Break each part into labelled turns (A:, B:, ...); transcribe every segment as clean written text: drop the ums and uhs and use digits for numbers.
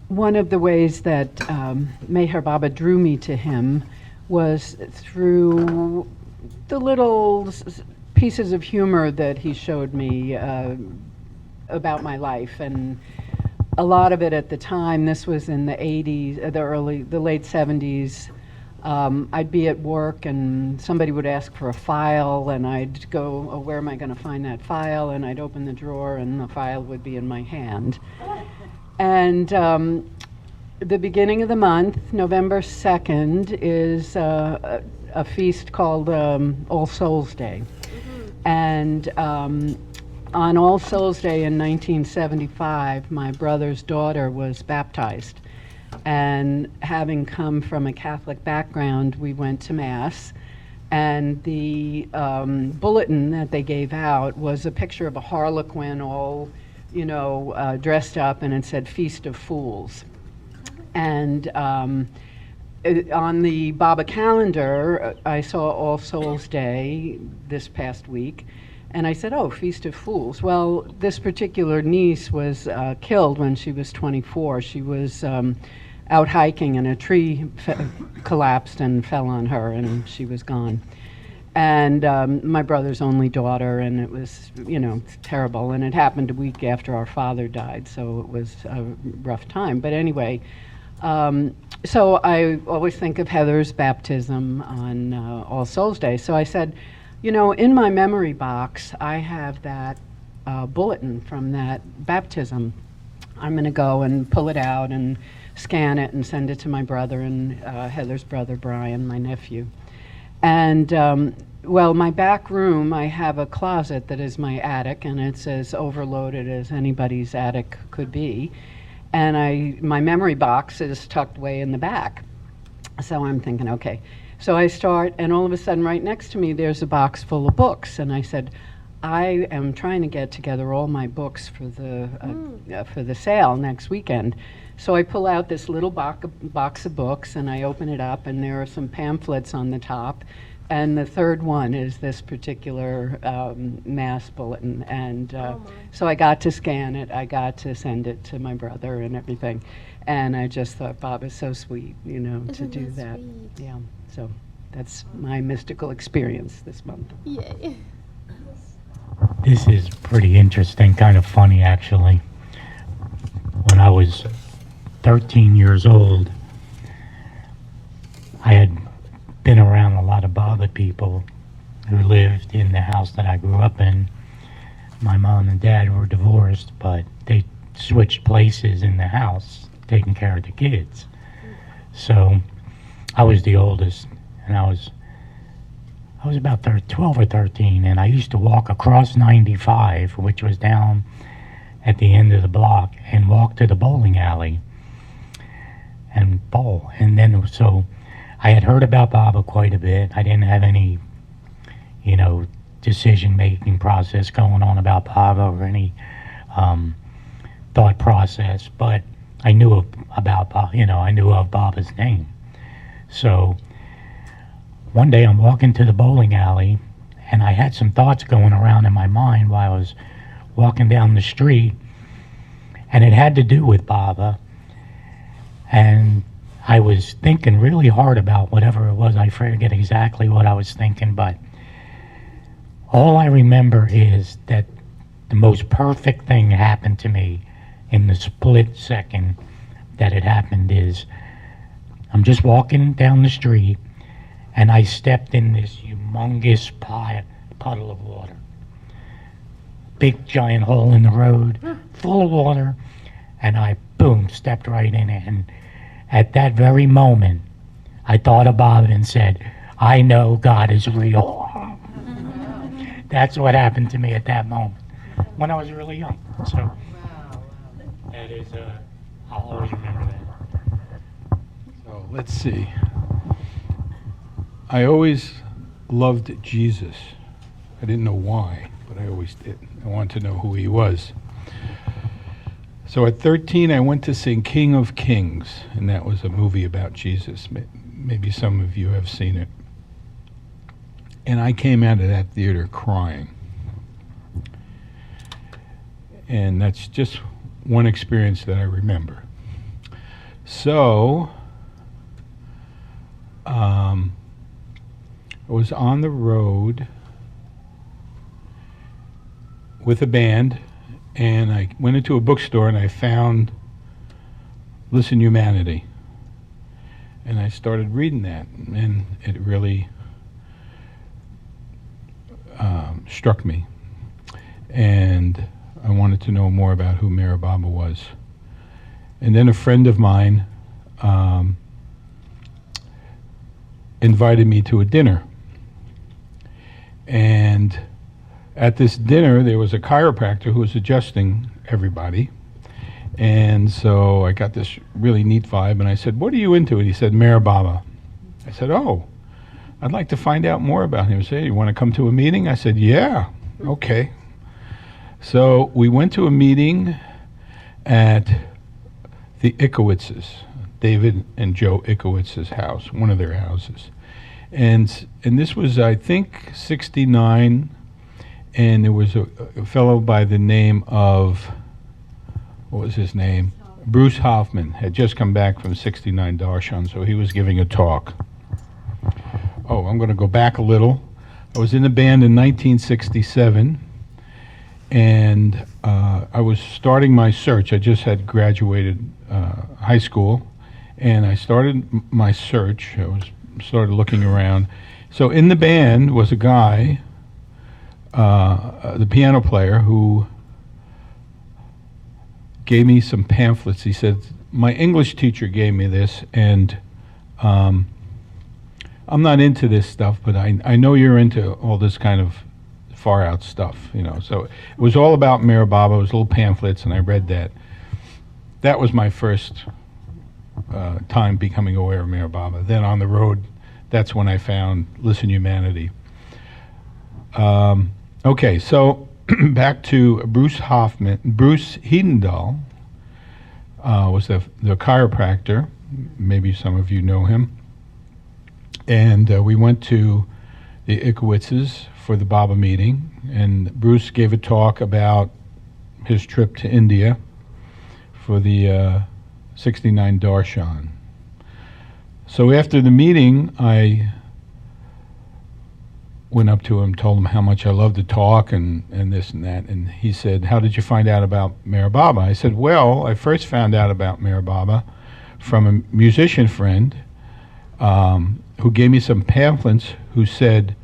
A: one of the ways that Meher Baba drew me to him was through the little pieces of humor that he showed me about my life. And a lot of it at the time, this was in the 80s, the late 70s, I'd be at work and somebody would ask for a file and I'd go, oh, where am I going to find that file? And I'd open the drawer and the file would be in my hand. And the beginning of the month, November 2nd, is a feast called All Souls Day. And on All Souls Day in 1975, my brother's daughter was baptized. And having come from a Catholic background, we went to Mass. And the bulletin that they gave out was a picture of a harlequin all, dressed up, and it said Feast of Fools. And on the Baba calendar, I saw All Souls Day this past week. And I said, oh, Feast of Fools. Well, this particular niece was killed when she was 24. She was out hiking and a tree collapsed and fell on her and she was gone. And my brother's only daughter, and it was, terrible. And it happened a week after our father died, so it was a rough time. But anyway, so I always think of Heather's baptism on All Souls Day. So I said, in my memory box, I have that bulletin from that baptism. I'm going to go and pull it out and scan it and send it to my brother and Heather's brother, Brian, my nephew. And, my back room, I have a closet that is my attic, and it's as overloaded as anybody's attic could be. And my memory box is tucked way in the back. So I'm thinking, okay. So I start, and all of a sudden, right next to me, there's a box full of books. And I said, I am trying to get together all my books for the sale next weekend. So I pull out this little box of books, and I open it up, and there are some pamphlets on the top. And the third one is this particular Mass bulletin. And so I got to scan it. I got to send it to my brother and everything. And I just thought, Bob is so sweet, to do that.
B: Sweet?
A: Yeah. So that's my mystical experience this month.
B: Yay.
C: This is pretty interesting, kind of funny actually. When I was 13 years old, I had been around a lot of Baba people who lived in the house that I grew up in. My mom and dad were divorced, but they switched places in the house, taking care of the kids. So I was the oldest, and I was about 12 or 13, and I used to walk across 95, which was down at the end of the block, and walk to the bowling alley and bowl. And then, so I had heard about Baba quite a bit. I didn't have any, decision-making process going on about Baba or any thought process, but I knew about Baba, I knew of Baba's name. So one day I'm walking to the bowling alley, and I had some thoughts going around in my mind while I was walking down the street, and it had to do with Baba. And I was thinking really hard about whatever it was. I forget exactly what I was thinking, but all I remember is that the most perfect thing happened to me in the split second that it happened. Is I'm just walking down the street, and I stepped in this humongous puddle of water. Big giant hole in the road, full of water, and I, boom, stepped right in it. And at that very moment, I thought of Bob and said, I know God is real. That's what happened to me at that moment, when I was really young. So that is, I'll always remember that.
D: So let's see. I always loved Jesus. I didn't know why, but I always did. I wanted to know who he was. So at 13, I went to sing King of Kings, and that was a movie about Jesus. Maybe some of you have seen it. And I came out of that theater crying. And that's just one experience that I remember. So, I was on the road with a band, and I went into a bookstore and I found Listen Humanity. And I started reading that, and it really struck me. And I wanted to know more about who Meher Baba was. And then a friend of mine invited me to a dinner. And at this dinner, there was a chiropractor who was adjusting everybody. And so I got this really neat vibe, and I said, "What are you into?" And he said, "Meher Baba." I said, "Oh, I'd like to find out more about him." He said, "Hey, you want to come to a meeting?" I said, "Yeah, okay." So we went to a meeting at the Ikowitzes, David and Joe Ikowitz's house, one of their houses. And this was, I think, 69, and there was a fellow by the name of, what was his name? Bruce Hoffman had just come back from 69 Darshan, so he was giving a talk. Oh, I'm going to go back a little. I was in the band in 1967, and I was starting my search. I just had graduated high school, and I started my search. Started looking around. So in the band was a guy, the piano player, who gave me some pamphlets. He said, "My English teacher gave me this, and I'm not into this stuff, but I know you're into all this kind of far out stuff, you know." So it was all about Meher Baba. It was little pamphlets, and I read that. That was my first time becoming aware of Meher Baba. Then on the road, that's when I found Listen Humanity. Okay, so back to Bruce Hoffman. Bruce Hedendahl was the chiropractor. Maybe some of you know him. And we went to the Ikowitzes for the Baba meeting, and Bruce gave a talk about his trip to India for the 69 Darshan. So after the meeting, I went up to him, told him how much I loved to talk and this and that, and he said, "How did you find out about Meher Baba?" I said, "Well, I first found out about Meher Baba from a musician friend who gave me some pamphlets, who said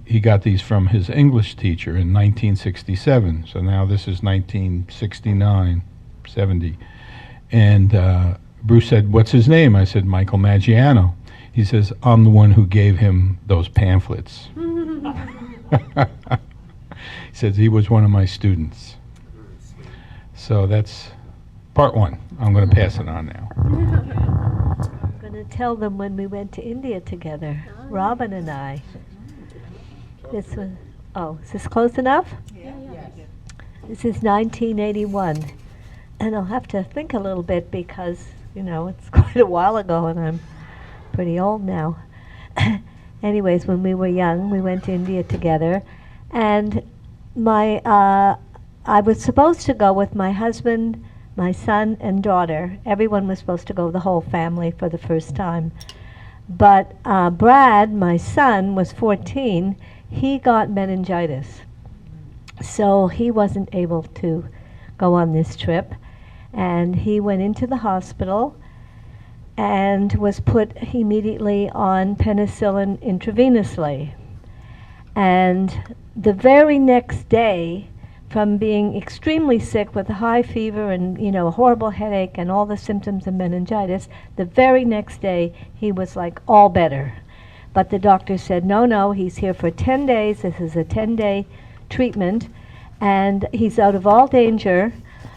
D: he got these from his English teacher in 1967. So now this is 1969, 70. And Bruce said, "What's his name?" I said, "Michael Maggiano." He says, "I'm the one who gave him those pamphlets." He says he was one of my students. So that's part one. I'm going to pass it on now.
B: I'm going to tell them when we went to India together, Robin and I. This was, is this close enough?
A: Yes.
B: This is 1981. And I'll have to think a little bit because, it's quite a while ago and I'm pretty old now. Anyways, when we were young, we went to India together. And I was supposed to go with my husband, my son, and daughter. Everyone was supposed to go, the whole family, for the first time. But Brad, my son, was 14. He got meningitis. So he wasn't able to go on this trip. And he went into the hospital and was put immediately on penicillin intravenously. And the very next day, from being extremely sick with a high fever and, a horrible headache and all the symptoms of meningitis, the very next day he was like all better. But the doctor said, no, he's here for 10 days. This is a 10-day treatment, and he's out of all danger,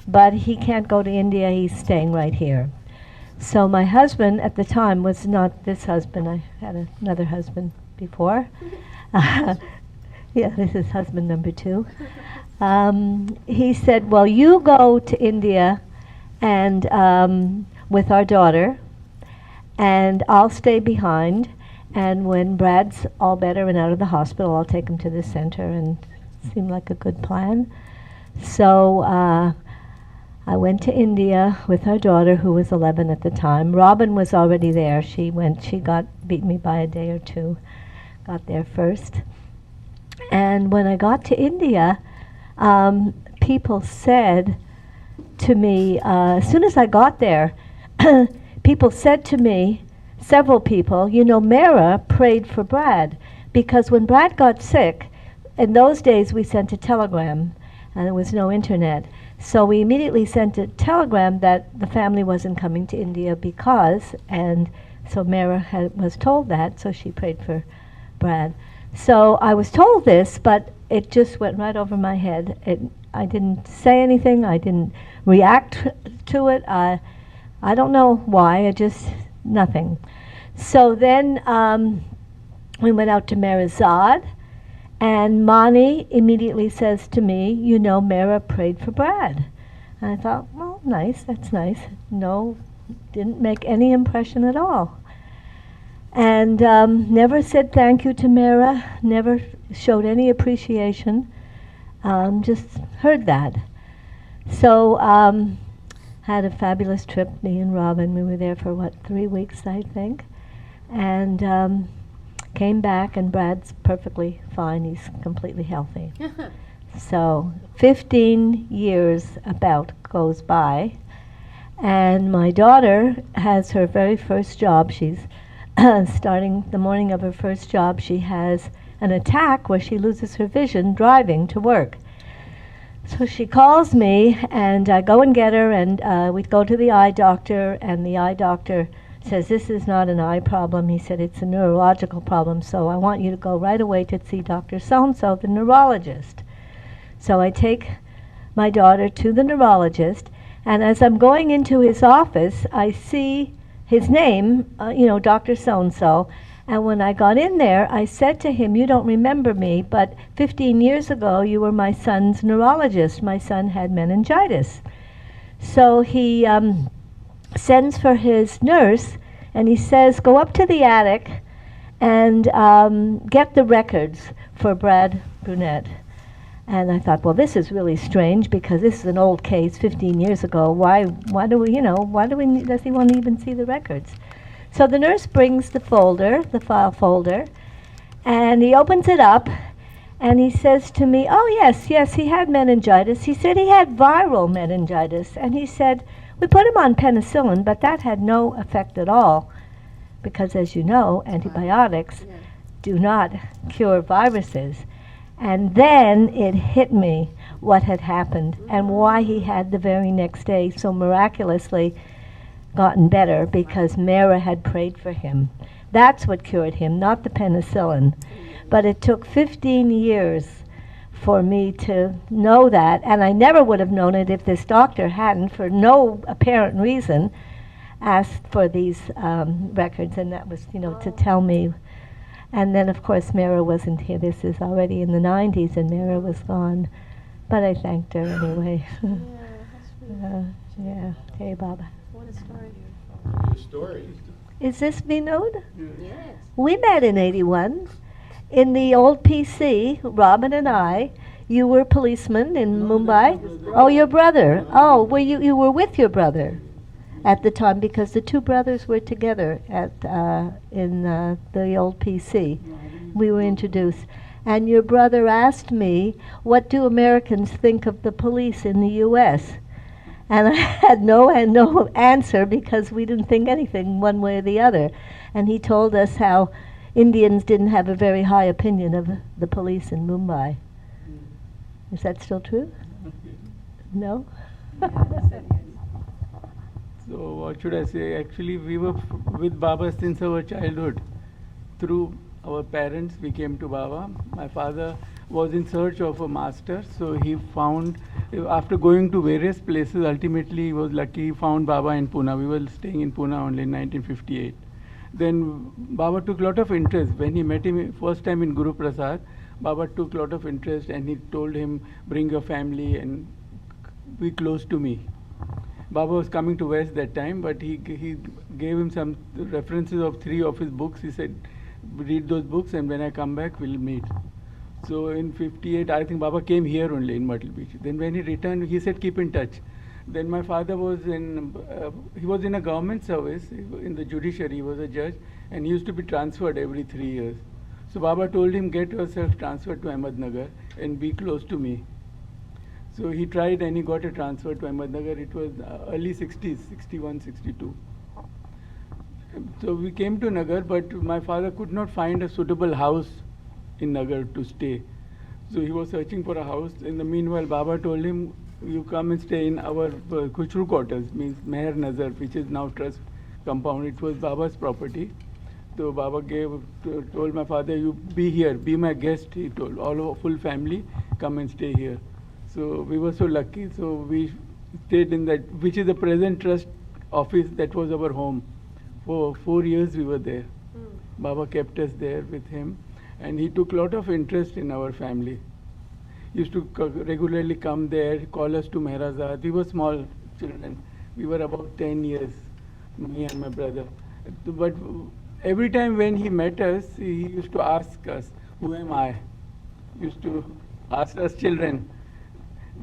B: but he can't go to India. He's staying right here. So my husband at the time was not this husband. I had another husband before. Yeah, this is husband number 2. He said, well, you go to India and with our daughter, and I'll stay behind. And when Brad's all better and out of the hospital, I'll take him to the center. And it seemed like a good plan. So I went to India with our daughter, who was 11 at the time. Robin was already there. She beat me by a day or two, got there first. And when I got to India, people said to me, as soon as I got there, people said to me, several people, you know, Mara prayed for Brad, because when Brad got sick, in those days we sent a telegram, and there was no internet. So we immediately sent a telegram that the family wasn't coming to India because, and so Mara was told that, so she prayed for Brad. So I was told this, but it just went right over my head. I didn't say anything. I didn't react to it. I don't know why. Nothing. So then we went out to Marazad, and Mani immediately says to me, you know, Mara prayed for Brad. And I thought, well, nice, that's nice. No, didn't make any impression at all. And never said thank you to Mara, never showed any appreciation, just heard that. So had a fabulous trip, me and Robin. We were there for 3 weeks, I think. And came back, and Brad's perfectly fine. He's completely healthy. So 15 years about goes by, and my daughter has her very first job. She's starting the morning of her first job. She has an attack where she loses her vision driving to work. So she calls me, and I go and get her, and we go to the eye doctor, and the eye doctor says, this is not an eye problem. He said, it's a neurological problem, so I want you to go right away to see Dr. So-and-so, the neurologist. So I take my daughter to the neurologist, and as I'm going into his office, I see his name, Dr. So-and-so, and when I got in there, I said to him, you don't remember me, but 15 years ago, you were my son's neurologist. My son had meningitis. So he sends for his nurse, and he says, go up to the attic and get the records for Brad Brunette. And I thought, well, this is really strange, because this is an old case, 15 years ago. Why does he want to even see the records? So the nurse brings the file folder, and he opens it up, and he says to me, oh, yes, he had meningitis. He said he had viral meningitis, and he said, we put him on penicillin, but that had no effect at all, because as you know, antibiotics do not cure viruses. And then it hit me what had happened and why he had the very next day so miraculously gotten better, because Mara had prayed for him. That's what cured him, not the penicillin. But it took 15 years for me to know that, and I never would have known it if this doctor hadn't, for no apparent reason, asked for these records, and that was, to tell me. And then, of course, Mara wasn't here. This is already in the 90s, and Mara was gone. But I thanked her anyway. Yeah. Hey, Baba.
E: What a story.
D: Your story.
B: Is this Vinod?
E: Yes.
B: We met in 81 in the old PC, Robin and I. You were policeman in Mumbai. Oh, your brother. Oh, well, you were with your brother at the time, because the two brothers were together in the old PC. We were introduced. And your brother asked me, what do Americans think of the police in the U.S.? And I had no answer, because we didn't think anything one way or the other. And he told us how Indians didn't have a very high opinion of the police in Mumbai. Is that still true? No?
F: So what should I say? Actually, we were with Baba since our childhood. Through our parents, we came to Baba. My father was in search of a master, so he found, after going to various places, ultimately he was lucky, he found Baba in Pune. We were staying in Pune only in 1958. Then Baba took a lot of interest. When he met him first time in Guru Prasad, Baba took a lot of interest, and he told him, bring your family and be close to me. Baba was coming to West that time, but he gave him some references of 3 of his books. He said, read those books, and when I come back, we'll meet. So in 58, I think Baba came here only in Myrtle Beach. Then when he returned, he said, keep in touch. Then my father was he was in a government service, in the judiciary, he was a judge, and he used to be transferred every 3 years. So Baba told him, get yourself transferred to Ahmednagar and be close to me. So he tried and he got a transfer to Ahmednagar. It was early 60s, 61, 62. So we came to Nagar, but my father could not find a suitable house in Nagar to stay. So he was searching for a house. In the meanwhile, Baba told him, you come and stay in our Kuchru quarters, means Meher Nazar, which is now trust compound. It was Baba's property. So Baba told my father, you be here, be my guest, he told. All our full family, come and stay here. So we were so lucky. So we stayed in that, which is the present trust office, that was our home. For 4 years we were there. Baba kept us there with him, and he took a lot of interest in our family. He used to regularly come there, call us to Mehrazad. We were small children. We were about 10 years, me and my brother. But every time when he met us, he used to ask us, who am I? He used to ask us children.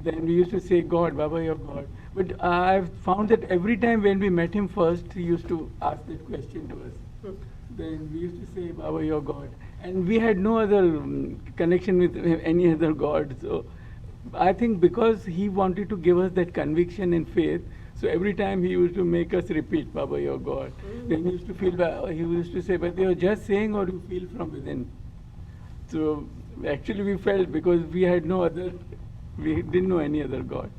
F: Then we used to say, God, Baba, you're God. But I've found that every time when we met him first, he used to ask that question to us. Then we used to say, Baba, you're God. And we had no other connection with any other God. So I think because he wanted to give us that conviction and faith, so every time he used to make us repeat, Baba, you're God. Then he used to feel, he used to say, but you're just saying or you feel from within. So actually we felt, because we had no other, we didn't know any other God.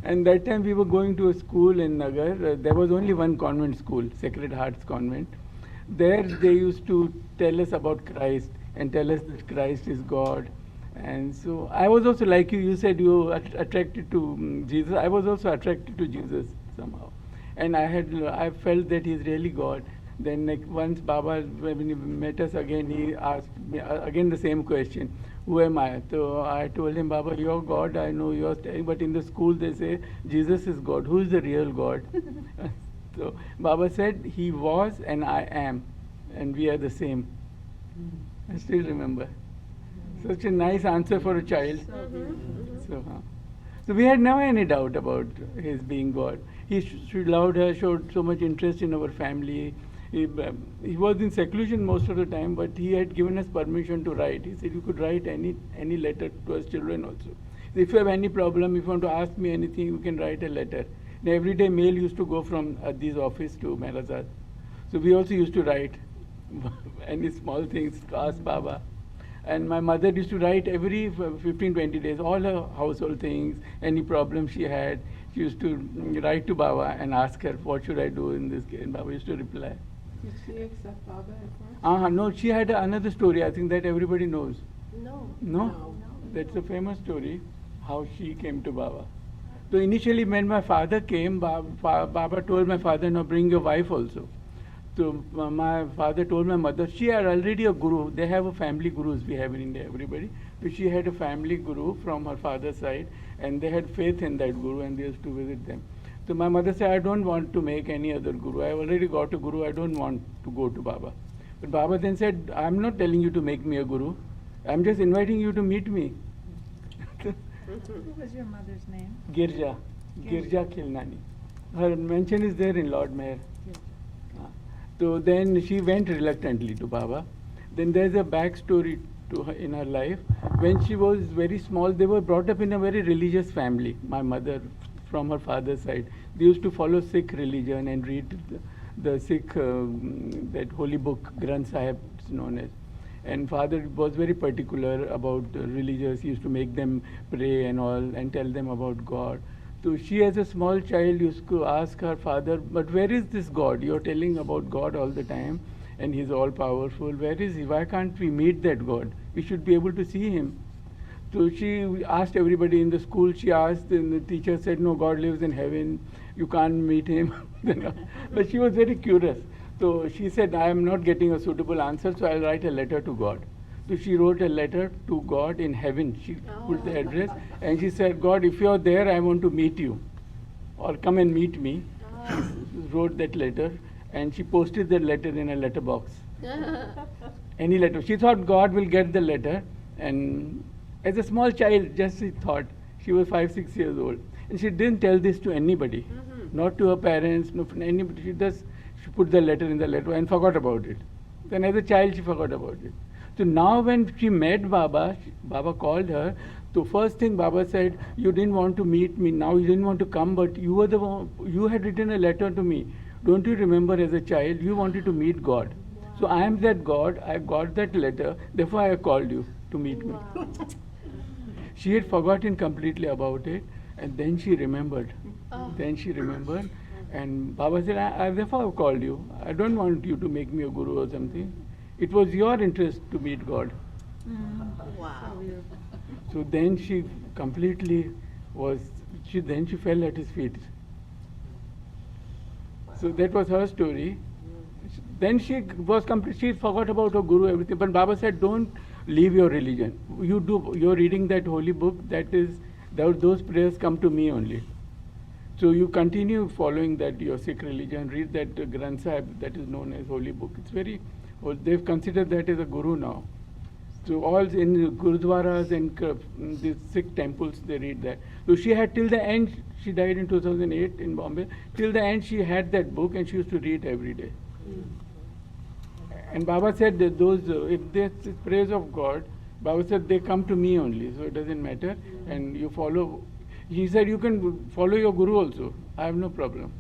F: And that time we were going to a school in Nagar. There was only one convent school, Sacred Hearts Convent. There they used to tell us about Christ and tell us that Christ is God. And so I was also like you said you were attracted to Jesus. I was also attracted to Jesus somehow. And I felt that he's really God. Then like once Baba, when he met us again, he asked me again the same question, who am I? So I told him, Baba, you're God, I know you're staying, but in the school they say Jesus is God. Who is the real God? So Baba said, he was and I am, and we are the same. I still remember. Such a nice answer for a child. So we had never any doubt about his being God. He showed so much interest in our family. He was in seclusion most of the time, but he had given us permission to write. He said, you could write any letter to us children also. If you have any problem, if you want to ask me anything, you can write a letter. And every day mail used to go from Adi's office to Mehrazad. So we also used to write any small things to ask Baba. And my mother used to write every 15-20 days, all her household things, any problem she had. She used to write to Baba and ask her, what should I do in this case? And Baba used to reply.
A: Did she accept Baba at first?
F: No, she had another story, I think that everybody knows.
B: No.
F: No? That's a famous story, how she came to Baba. So initially when my father came, Baba told my father, now bring your wife also. So my father told my mother, she had already a guru. They have a family gurus we have in India, everybody. So she had a family guru from her father's side, and they had faith in that guru and they used to visit them. So my mother said, I don't want to make any other guru. I have already got a guru. I don't want to go to Baba. But Baba then said, I'm not telling you to make me a guru. I'm just inviting you to meet me.
E: What was your mother's name?
F: Girja Khilnani. Her mention is there in Lord Mayor. So then she went reluctantly to Baba. Then there's a backstory to her in her life. When she was very small, they were brought up in a very religious family. My mother, from her father's side, they used to follow Sikh religion and read the Sikh, that holy book, Granth Sahib is known as. And father was very particular about religious. He used to make them pray and all and tell them about God. So she as a small child used to ask her father, but where is this God? You're telling about God all the time and he's all powerful. Where is he? Why can't we meet that God? We should be able to see him. So she asked everybody in the school, she asked and the teacher said, no, God lives in heaven. You can't meet him. But she was very curious. So she said, I am not getting a suitable answer, so I'll write a letter to God. So she wrote a letter to God in heaven. She put the address and she said, God, if you're there, I want to meet you. Or come and meet me. She wrote that letter and she posted that letter in a letterbox. Any letter. She thought God will get the letter. And as a small child, just she thought, she was 5-6 years old. And she didn't tell this to anybody, not to her parents, no to anybody. She put the letter in the letter and forgot about it. Then as a child she forgot about it. So now when she met Baba, Baba called her. So first thing Baba said, you didn't want to meet me, now you didn't want to come, but you were the one, you had written a letter to me. Don't you remember as a child, you wanted to meet God. So I am that God, I got that letter, therefore I called you to meet me. She had forgotten completely about it, and then she remembered. Then she remembered, and Baba said, therefore I called you. I don't want you to make me a guru or something. It was your interest to meet God. So then she completely then she fell at his feet. So that was her story. Then she forgot about her guru, everything. But Baba said, don't leave your religion. You're reading that holy book, those prayers come to me only. So you continue following that, your Sikh religion, read that Granth Sahib that is known as holy book. They've considered that as a guru now. So all in Gurudwaras and the Sikh temples, they read that. So she had till the end, she died in 2008 in Bombay, till the end she had that book and she used to read every day. And Baba said that if there's praise of God, Baba said they come to me only, so it doesn't matter. And you follow, he said you can follow your guru also, I have no problem.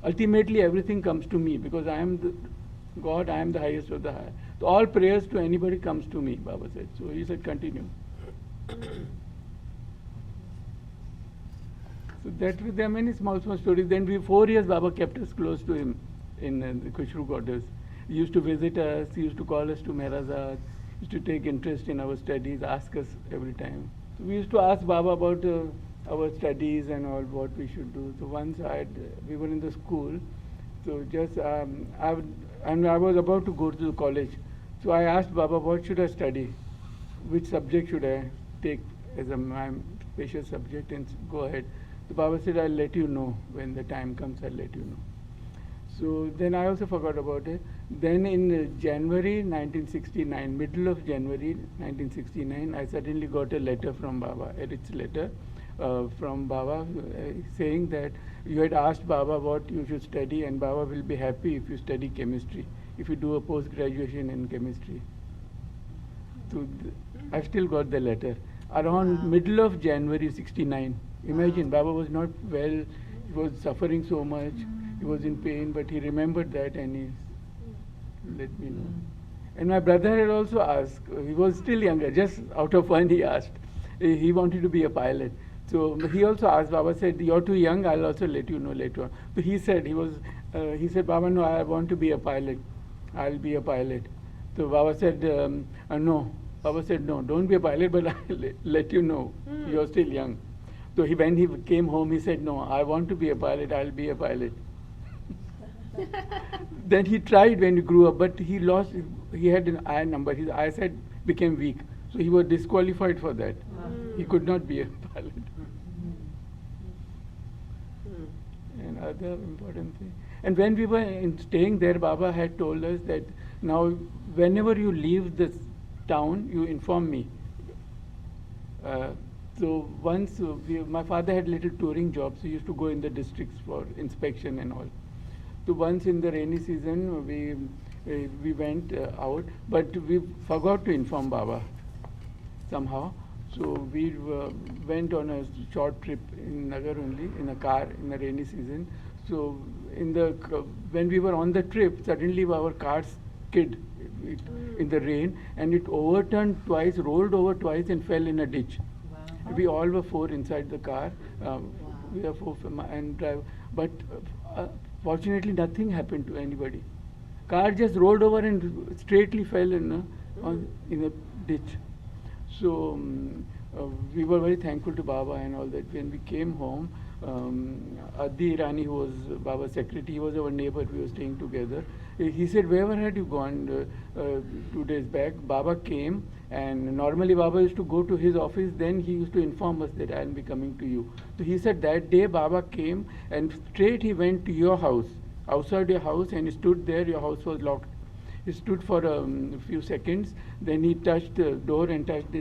F: Ultimately everything comes to me because I am the God, I am the highest of the high. So all prayers to anybody comes to me, Baba said. So he said continue. So there are many small stories. Then 4 years Baba kept us close to him in the Kushru quarters. He used to visit us, he used to call us to Mehrazad, used to take interest in our studies, ask us every time. So we used to ask Baba about our studies and all, what we should do. So once we were in the school, so just I was about to go to the college. So I asked Baba, what should I study? Which subject should I take as my special subject and go ahead? So Baba said, I'll let you know when the time comes, I'll let you know. So then I also forgot about it. Then in January 1969, middle of January 1969, I suddenly got a letter from Baba, a rich letter from Baba saying that you had asked Baba what you should study and Baba will be happy if you study chemistry, if you do a post-graduation in chemistry. So I've still got the letter. Around middle of January 69, imagine, Baba was not well, he was suffering so much, he was in pain, but he remembered that and he let me know. And my brother had also asked, he was still younger, just out of fun he asked. He wanted to be a pilot. So he also asked, Baba said, you're too young, I'll also let you know later on. So he said, Baba, no, I want to be a pilot. I'll be a pilot. So Baba said, no. Baba said, no, don't be a pilot, but I'll let you know. You're still young. So when he came home, he said, no, I want to be a pilot, I'll be a pilot. Then he tried when he grew up, but he had an eye number, his eyesight became weak. So he was disqualified for that. He could not be a pilot. And other important thing. And when we were staying there, Baba had told us that now whenever you leave this town, you inform me. So once my father had little touring jobs, he used to go in the districts for inspection and all. So once in the rainy season, we went out, but we forgot to inform Baba somehow. So we went on a short trip in Nagar only, in a car in the rainy season. So when we were on the trip, suddenly our car skid in the rain and it overturned twice, rolled over twice and fell in a ditch. Wow. We all were 4 inside the car. We were 4 and drive, but fortunately nothing happened to anybody. Car just rolled over and straightly fell in a ditch. So we were very thankful to Baba and all that. When we came home, Adi Irani, who was Baba's secretary, he was our neighbor, we were staying together. He said, wherever had you gone 2 days back? Baba came, and normally Baba used to go to his office, then he used to inform us that I'll be coming to you. So he said that day Baba came and straight he went to your house, outside your house, and he stood there, your house was locked. He stood for a few seconds, then he touched the door and touched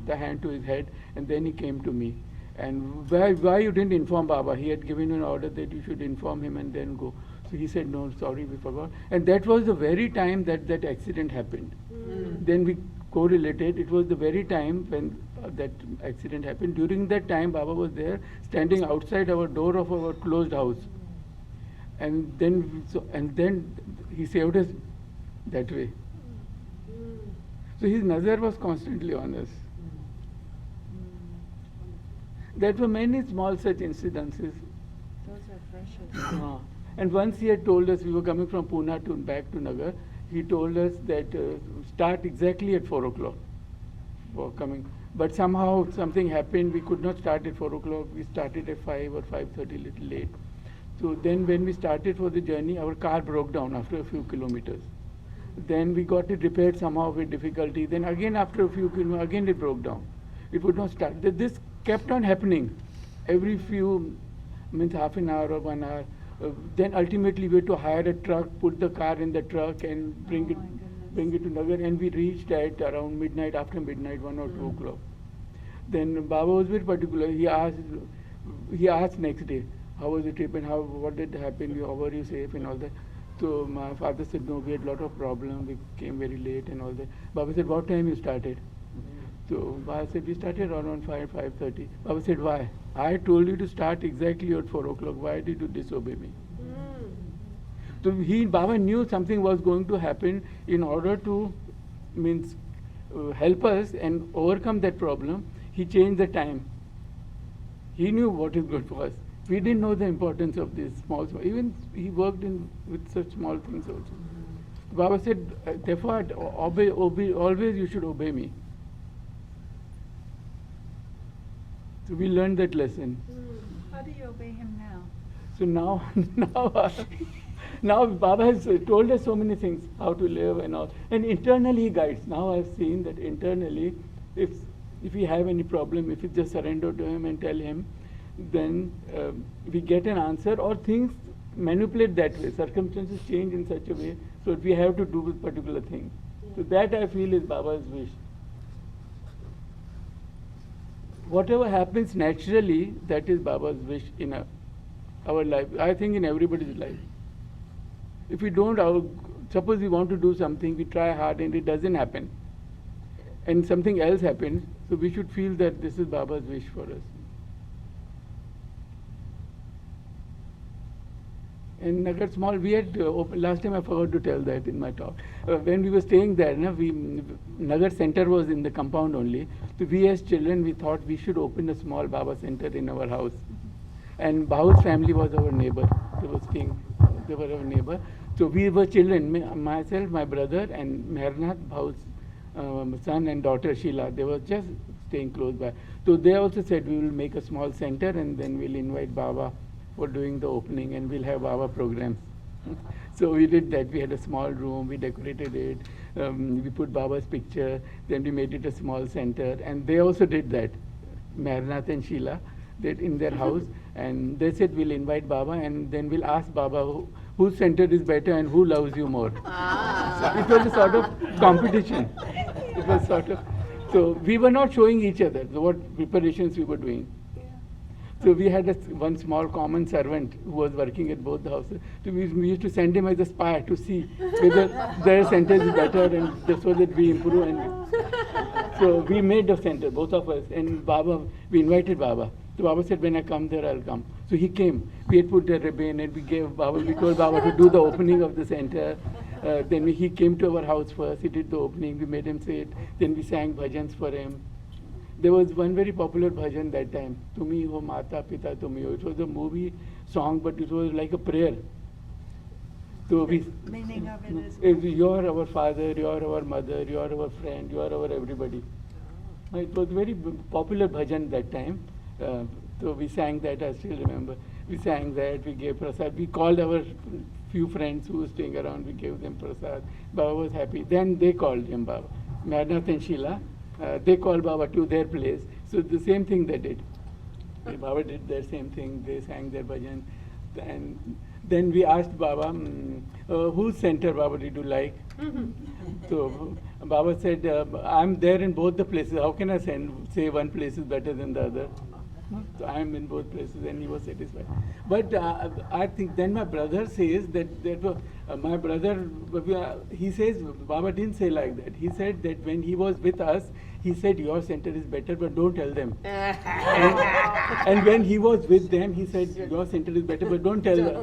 F: the hand to his head, and then he came to me. And why you didn't inform Baba? He had given an order that you should inform him and then go. So he said, no, sorry, we forgot. And that was the very time that that accident happened. Then we correlated. It was the very time when that accident happened. During that time, Baba was there, standing outside our door of our closed house. And then he saved us that way. So his nazar was constantly on us. There were many small such incidences.
E: Those are precious.
F: And once he had told us, we were coming from Pune to back to Nagar, he told us that start exactly at 4 o'clock for coming. But somehow something happened, we could not start at 4 o'clock, we started at 5 or 5:30, little late. So then when we started for the journey, our car broke down after a few kilometers. Then we got it repaired somehow with difficulty. Then again after a few kilometers, again it broke down. It would not start. This kept on happening every few, means half an hour or 1 hour. Then ultimately we had to hire a truck, put the car in the truck and bring it to Nagar, and we reached at around midnight, after midnight, 1 or 2 o'clock. Then Baba was very particular. He asked next day, how was the trip and what did happen, how were you safe and all that. So my father said, no, we had a lot of problems, we came very late and all that. Baba said, what time you started? So Baba said, we started around 5:30. Baba said, why? I told you to start exactly at 4 o'clock. Why did you disobey me? So Baba knew something was going to happen. In order to help us and overcome that problem, he changed the time. He knew what is good for us. We didn't know the importance of this small. Even he worked with such small things also. Baba said, therefore, always you should obey me. So we learned that lesson.
E: How do you obey him now?
F: So now Baba has told us so many things, how to live and all. And internally he guides. Now I've seen that internally, if we have any problem, if we just surrender to him and tell him, then we get an answer, or things manipulate that way. Circumstances change in such a way, so we have to do with particular thing. So that I feel is Baba's wish. Whatever happens naturally, that is Baba's wish in our life. I think in everybody's life. If we don't, suppose we want to do something, we try hard and it doesn't happen, and something else happens, so we should feel that this is Baba's wish for us. In Nagar Small, we had, last time I forgot to tell that in my talk. When we were staying there, Nagar Center was in the compound only. So we as children, we thought we should open a small Baba Center in our house. And Bahu's family was our neighbor. They were our neighbor. So we were children, myself, my brother, and Mehernath, Bahu's son and daughter Sheila. They were just staying close by. So they also said we will make a small center and then we'll invite Baba for doing the opening, and we'll have Baba programs. So we did that. We had a small room, we decorated it, we put Baba's picture, then we made it a small center, and they also did that. Mehernath and Sheila did in their house, and they said we'll invite Baba and then we'll ask Baba whose center is better and who loves you more. So it was a sort of competition. It was sort of, so we were not showing each other what preparations we were doing. So we had one small common servant who was working at both the houses. So we used to send him as a spy to see whether their center is better, and so that we improve. And so we made the center, both of us, and we invited Baba. So Baba said, when I come there, I'll come. So he came. We had put the ribbon and we told Baba to do the opening of the center. Then he came to our house first, he did the opening, we made him sit, then we sang bhajans for him. There was one very popular bhajan that time, Tumi ho Mata Pita Tumi ho. It was a movie song, but it was like a prayer. So
E: Meaning of it is
F: you are our father, you are our mother, you are our friend, you are our everybody. It was very popular bhajan that time. So we sang that, I still remember. We sang that, we gave prasad. We called our few friends who were staying around, we gave them prasad. Baba was happy. Then they called him Baba. Mehernath and Sheila. They called Baba to their place. So the same thing they did. Baba did their same thing. They sang their bhajan. And then we asked Baba, whose center, Baba, did you like? So Baba said, I'm there in both the places. How can I say one place is better than the other? So I am in both places, and he was satisfied. But I think then my brother says my brother, he says Baba didn't say like that. He said that when he was with us, he said your center is better, but don't tell them. And when he was with them, he said your center is better, but don't tell them.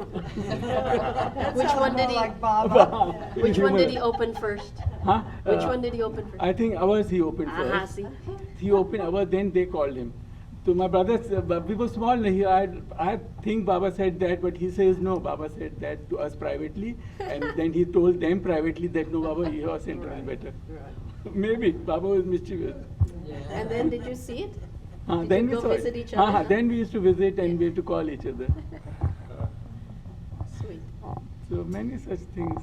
G: Which one did he?
E: Like Baba.
G: Which one did he open first?
F: Huh?
G: Which one did he open first?
F: I think ours he opened first.
G: See.
F: He opened ours, then they called him. So my brother, we were small. I think Baba said that, but he says no. Baba said that to us privately, and then he told them privately that no, Baba, your center is better. Maybe Baba was mischievous.
G: And then did you see it? Did
F: Then
G: you
F: we
G: go
F: saw
G: visit
F: it.
G: each other?
F: Then we used to visit, and we used to call each other.
G: Sweet.
F: So many such things.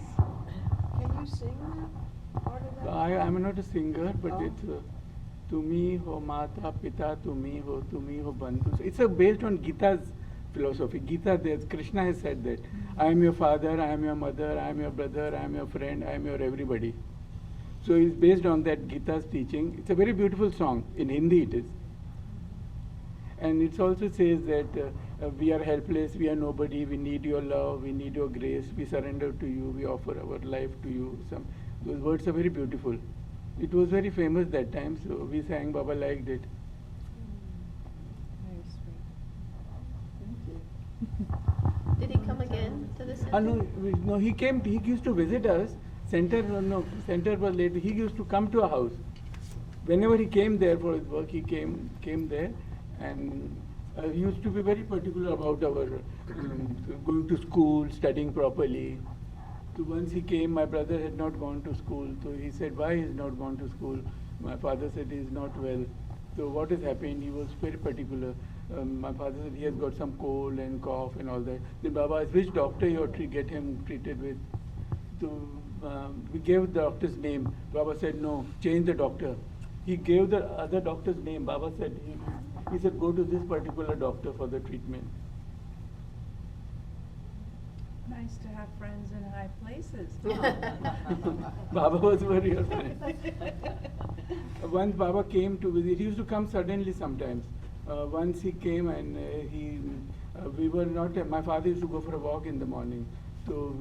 E: Can you sing that part of that?
F: I am not a singer, but
E: Oh.
F: it's Tumi ho mata pita, Tumi ho bandhu. So it's based on Gita's philosophy. Gita, Krishna has said that I am your father, I am your mother, I am your brother, I am your friend, I am your everybody. So it's based on that Gita's teaching. It's a very beautiful song. In Hindi it is. And it also says that we are helpless, we are nobody, we need your love, we need your grace, we surrender to you, we offer our life to you. Those words are very beautiful. It was very famous that time, so we sang, Baba liked it.
E: Very sweet.
G: Did he come again to the center?
F: No, he came, he used to visit us. Center was late. He used to come to our house. Whenever he came there for his work, he came there, and he used to be very particular about our going to school, studying properly. So once he came, my brother had not gone to school. So he said, why he has not gone to school? My father said he is not well. So what has happened? He was very particular. My father said he has got some cold and cough and all that. Then Baba asked which doctor you ought to get him treated with. So we gave the doctor's name. Baba said no, change the doctor. He gave the other doctor's name. Baba said he said go to this particular doctor for the treatment.
E: Nice to have friends in high places.
F: Baba was very your friend. Once Baba came to visit, he used to come suddenly sometimes. Once he came and we were not, my father used to go for a walk in the morning. So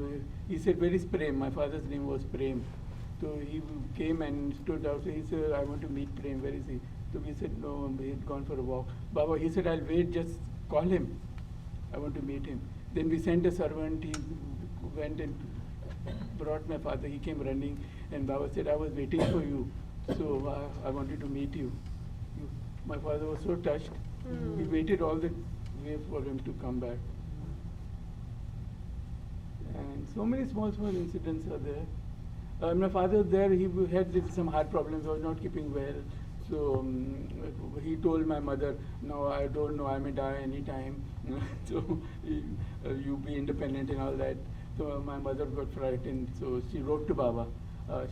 F: he said, where is Prem? My father's name was Prem. So he came and stood out. So he said, I want to meet Prem. Where is he? So we said, no, he had gone for a walk. Baba, he said, I'll wait, just call him. I want to meet him. Then we sent a servant. He went and brought my father. He came running, and Baba said, I was waiting for you. So I wanted to meet you. My father was so touched. He waited all the way for him to come back. And so many small incidents are there. My father was there, he had some heart problems, was not keeping well. So he told my mother, no, I don't know, I may die anytime. So you be independent and all that. So my mother got frightened, so she wrote to Baba.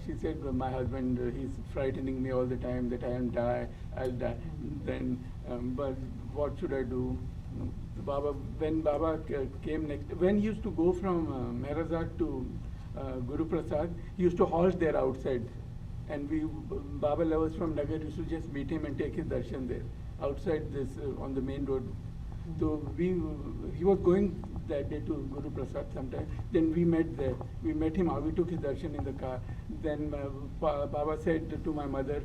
F: She said, my husband, he's frightening me all the time that I'll die. Then, but what should I do? When Baba came next, when he used to go from Mehrazad to Guru Prasad, he used to halt there outside. And Baba lovers from Nagar used to just meet him and take his darshan there, outside this, on the main road. So he was going that day to Guru Prasad sometime. Then we met there. We met him, we took his darshan in the car. Then Baba said to my mother,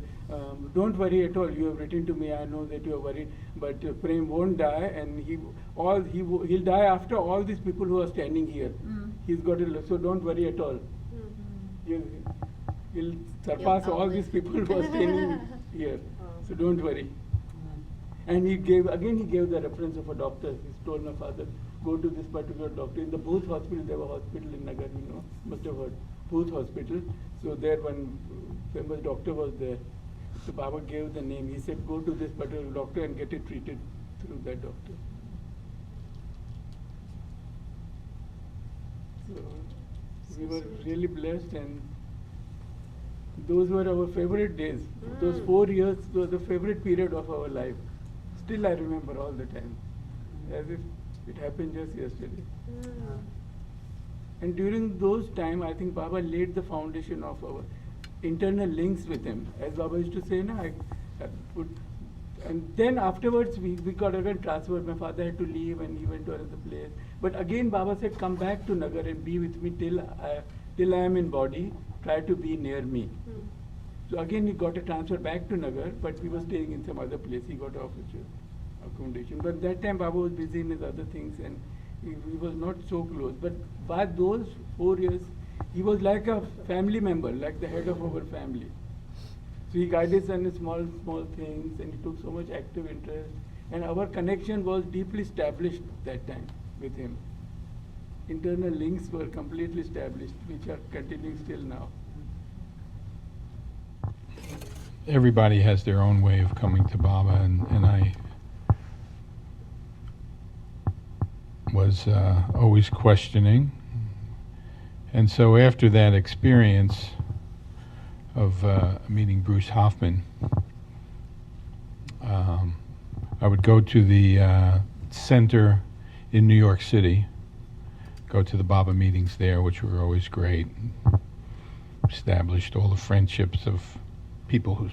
F: don't worry at all, you have written to me, I know that you are worried, but Prem won't die, and he'll die after all these people who are standing here. He's got it, so don't worry at all. He'll surpass all these people who are standing here. So don't worry. And he gave the reference of a doctor. He told my father, go to this particular doctor. In the Booth Hospital, there was a hospital in Nagar, must have heard. Booth Hospital. So there one famous doctor was there. So Baba gave the name. He said, go to this particular doctor and get it treated through that doctor. So we were really blessed, and those were our favorite days. Those 4 years were the favorite period of our life. Still I remember all the time, as if it happened just yesterday. And during those time, I think Baba laid the foundation of our internal links with him. As Baba used to say, And then afterwards, we got again transferred. My father had to leave and he went to another place. But again, Baba said, come back to Nagar and be with me till I am in body. Try to be near me. So again, he got a transfer back to Nagar, but we were staying in some other place. He got accommodation. But that time, Baba was busy in his other things and he was not so close. But by those 4 years, he was like a family member, like the head of our family. So he guided us in small things and he took so much active interest. And our connection was deeply established that time with him. Internal links were completely established, which are continuing still now.
D: Everybody has their own way of coming to Baba, and I was always questioning. And so after that experience of meeting Bruce Hoffman, I would go to the center in New York City, go to the Baba meetings there, which were always great. Established all the friendships of people who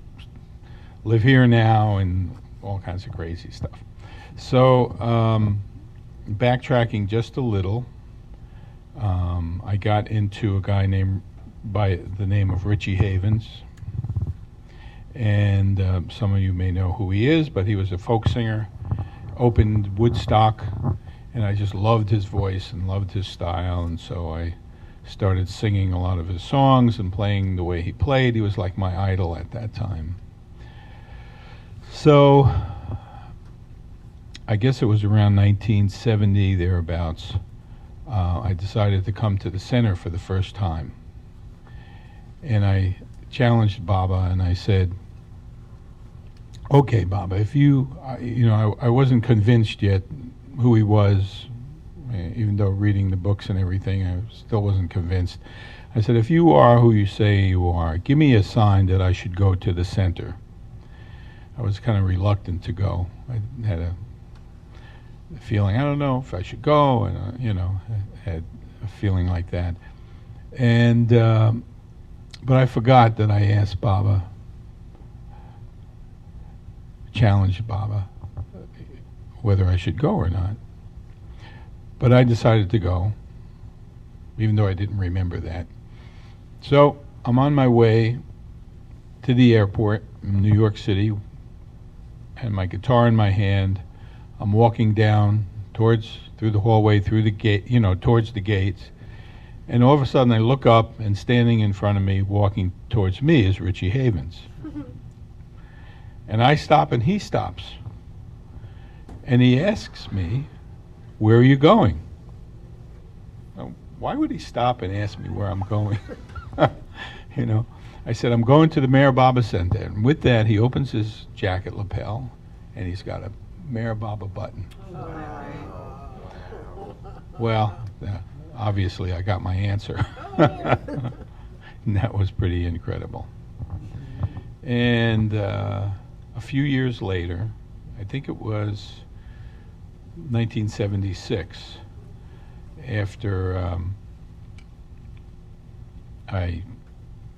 D: live here now and all kinds of crazy stuff. So backtracking just a little, I got into a guy named by the name of Richie Havens, and some of you may know who he is, but he was a folk singer, opened Woodstock, and I just loved his voice and loved his style, and so I started singing a lot of his songs and playing the way he played. He was like my idol at that time. So I guess it was around 1970, thereabouts, I decided to come to the center for the first time. And I challenged Baba and I said, okay, Baba, if I wasn't convinced yet who he was, even though reading the books and everything, I still wasn't convinced. I said, if you are who you say you are, give me a sign that I should go to the center. I was kind of reluctant to go. I had a feeling, I don't know if I should go, and I had a feeling like that. And but I forgot that I asked Baba, challenged Baba, whether I should go or not. But I decided to go, even though I didn't remember that. So I'm on my way to the airport in New York City, and my guitar in my hand. I'm walking down through the hallway, through the gate, towards the gates. And all of a sudden I look up, and standing in front of me, walking towards me, is Richie Havens. And I stop and he stops. And he asks me, where are you going? Now, why would he stop and ask me where I'm going? I said, I'm going to the Meher Baba Center. And with that, he opens his jacket lapel, and he's got a Meher Baba button. Well, obviously I got my answer. And that was pretty incredible. And a few years later, I think it was 1976, after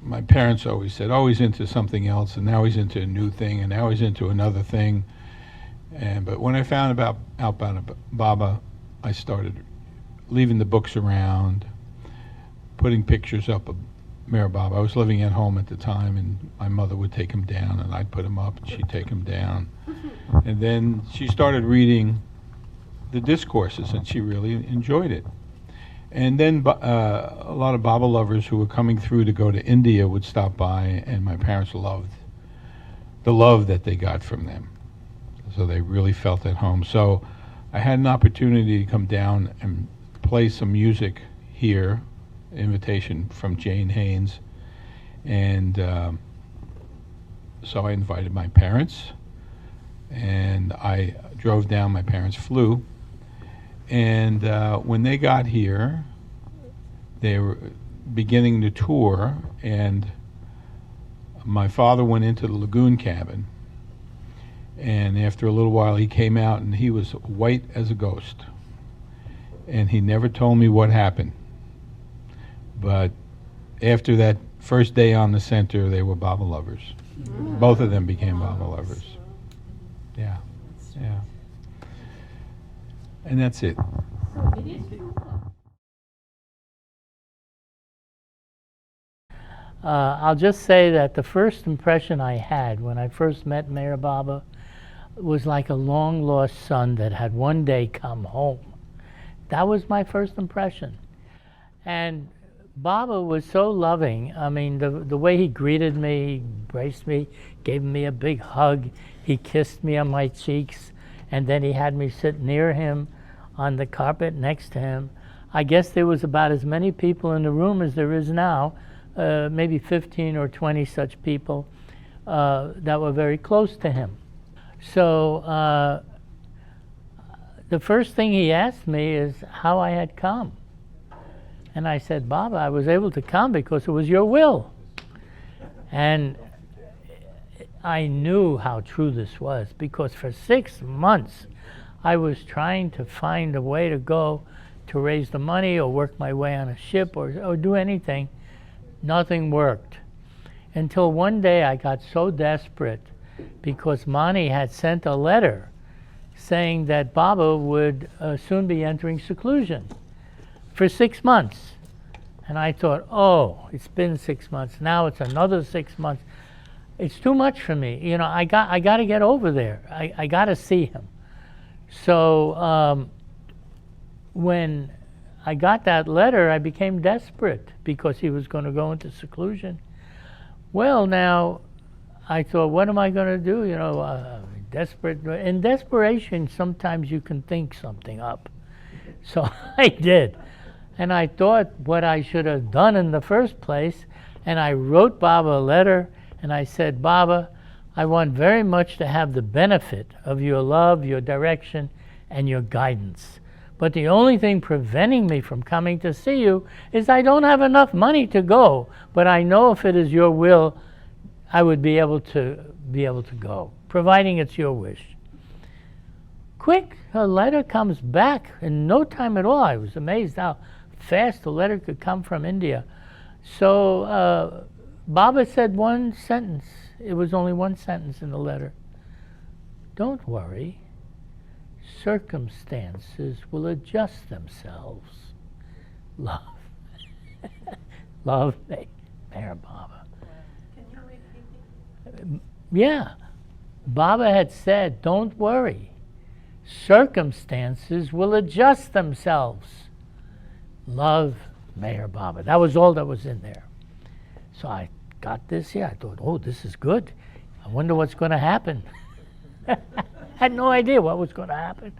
D: my parents always said, oh, he's into something else, and now he's into a new thing, and now he's into another thing. But when I found out about Baba, I started leaving the books around, putting pictures up of Meher Baba. I was living at home at the time, and my mother would take him down, and I'd put him up, and she'd take him down. And then she started reading the discourses, and she really enjoyed it. And then a lot of Baba lovers who were coming through to go to India would stop by, and my parents loved the love that they got from them. So they really felt at home. So I had an opportunity to come down and play some music here, invitation from Jane Haynes. And so I invited my parents, and I drove down. My parents flew. And when they got here, they were beginning the tour, and my father went into the lagoon cabin. And after a little while, he came out, and he was white as a ghost. And he never told me what happened. But after that first day on the center, they were Baba lovers. Both of them became Baba lovers. Yeah. Yeah. And that's it.
H: I'll just say that the first impression I had when I first met Mayor Baba was like a long lost son that had one day come home. That was my first impression. And Baba was so loving. I mean, the way he greeted me, he embraced me, gave me a big hug, he kissed me on my cheeks, and then he had me sit near him on the carpet next to him. I guess there was about as many people in the room as there is now, maybe 15 or 20 such people that were very close to him. So the first thing he asked me is how I had come. And I said, Baba, I was able to come because it was your will. And I knew how true this was, because for 6 months I was trying to find a way to go to raise the money or work my way on a ship or do anything. Nothing worked. Until one day I got so desperate because Mani had sent a letter saying that Baba would soon be entering seclusion for 6 months. And I thought, oh, it's been 6 months. Now it's another 6 months. It's too much for me. You know, I got to get over there. I got to see him. So when I got that letter, I became desperate because he was going to go into seclusion. Well, now I thought, what am I going to do? You know, desperate. In desperation, sometimes you can think something up. So I did. And I thought what I should have done in the first place, and I wrote Baba a letter, and I said, Baba, I want very much to have the benefit of your love, your direction, and your guidance. But the only thing preventing me from coming to see you is I don't have enough money to go. But I know if it is your will, I would be able to go, providing it's your wish. Quick, a letter comes back in no time at all. I was amazed how fast a letter could come from India. So Baba said one sentence. It was only one sentence in the letter. Don't worry. Circumstances will adjust themselves. Love. Love, Mayor Baba.
G: Can you repeat it?
H: Yeah. Baba had said, don't worry. Circumstances will adjust themselves. Love, Mayor Baba. That was all that was in there. So I got this here. I thought, oh, this is good. I wonder what's going to happen. Had no idea what was going to happen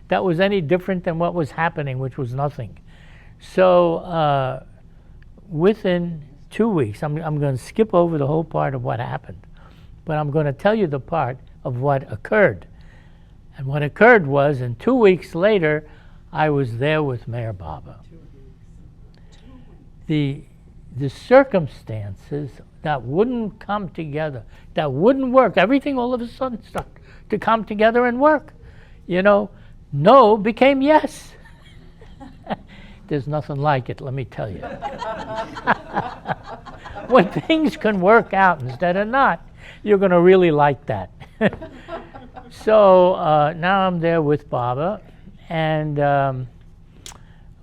H: that was any different than what was happening, which was nothing. So within 2 weeks, I'm going to skip over the whole part of what happened, but I'm going to tell you the part of what occurred. And what occurred was, and 2 weeks later, I was there with Mayor Baba. The circumstances that wouldn't come together, that wouldn't work, everything all of a sudden started to come together and work. You know, no became yes. There's nothing like it, let me tell you. When things can work out instead of not, you're going to really like that. So now I'm there with Baba, and